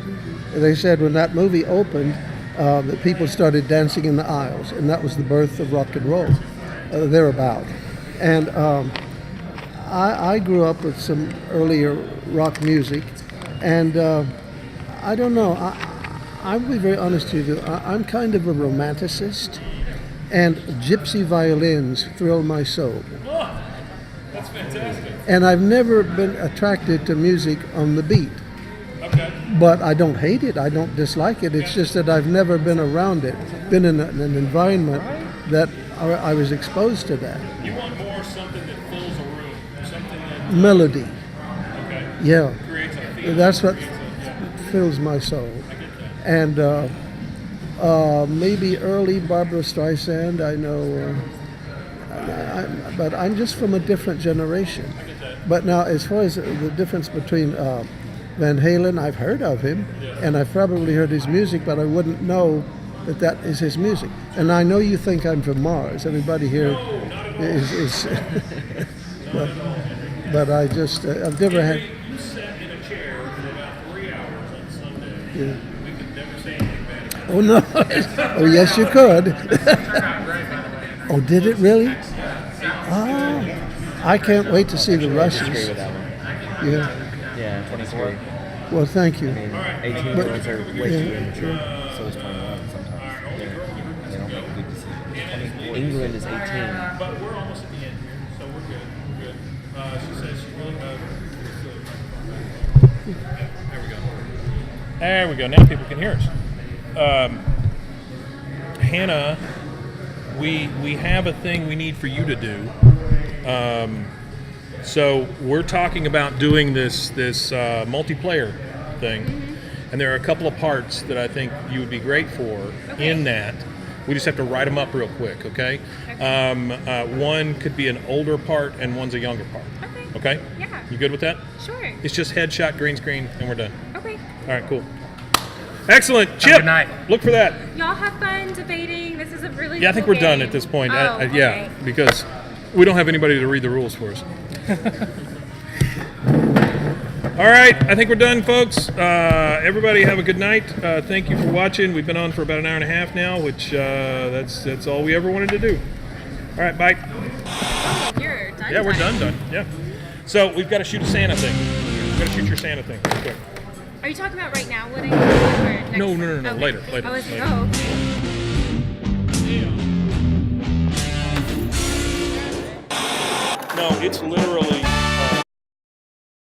They said when that movie opened, that people started dancing in the aisles, and that was the birth of rock and roll, thereabout. And I grew up with some earlier rock music, and I don't know. I'll be very honest with you. I'm kind of a romanticist, and gypsy violins thrill my soul. That's fantastic. And I've never been attracted to music on the beat. Okay. But I don't hate it. I don't dislike it. It's just that I've never been around it, been in an environment that I was exposed to that. You want more something that fills a room, something that Melody. okay, Yeah. creates a feeling. That's what creates a- fills my soul. And maybe early Barbara Streisand, I know. But I'm just from a different generation. But now, as far as the difference between Van Halen, I've heard of him, and I've probably heard his music, but I wouldn't know that that is his music. And I know you think I'm from Mars. Everybody here is but I just, I've never had. You sat in a chair for about 3 hours on Sunday. Yeah. We could never say anything bad about Oh, no. Oh, yes, you could. Turned out great, by the way. Oh, did it really? Oh, I can't wait to see the Russians. Disagree with that one. Yeah. Yeah, 24. Well, thank you. I mean, 18-year-olds are way too immature. So is 21 sometimes. They don't make good decisions. England is 18. But we're almost at the end here, so we're good. We're good. She says she's willing to. There we go. There we go. Now people can hear us. Hannah, we have a thing we need for you to do. So we're talking about doing this multiplayer thing, and there are a couple of parts that I think you would be great for in that. We just have to write them up real quick, okay? One could be an older part, and one's a younger part. Okay? Yeah. You good with that? Sure. It's just headshot, green screen, and we're done. Okay. All right, cool. Excellent. Have a Chip, good night. look for that. Y'all have fun debating. This is a really Yeah, I think cool we're done game. at this point. Oh, Yeah, okay. because we don't have anybody to read the rules for us. All right, I think we're done, folks. Everybody have a good night. Thank you for watching. We've been on for about an hour and a half now, which that's all we ever wanted to do. All right, bye. You're done. Yeah, we're done. Yeah. So we've got to shoot a Santa thing. We've got to shoot your Santa thing real quick. Are you talking about right now, Woody? Or next? No, Okay. later. I was later. oh, okay. No, it's literally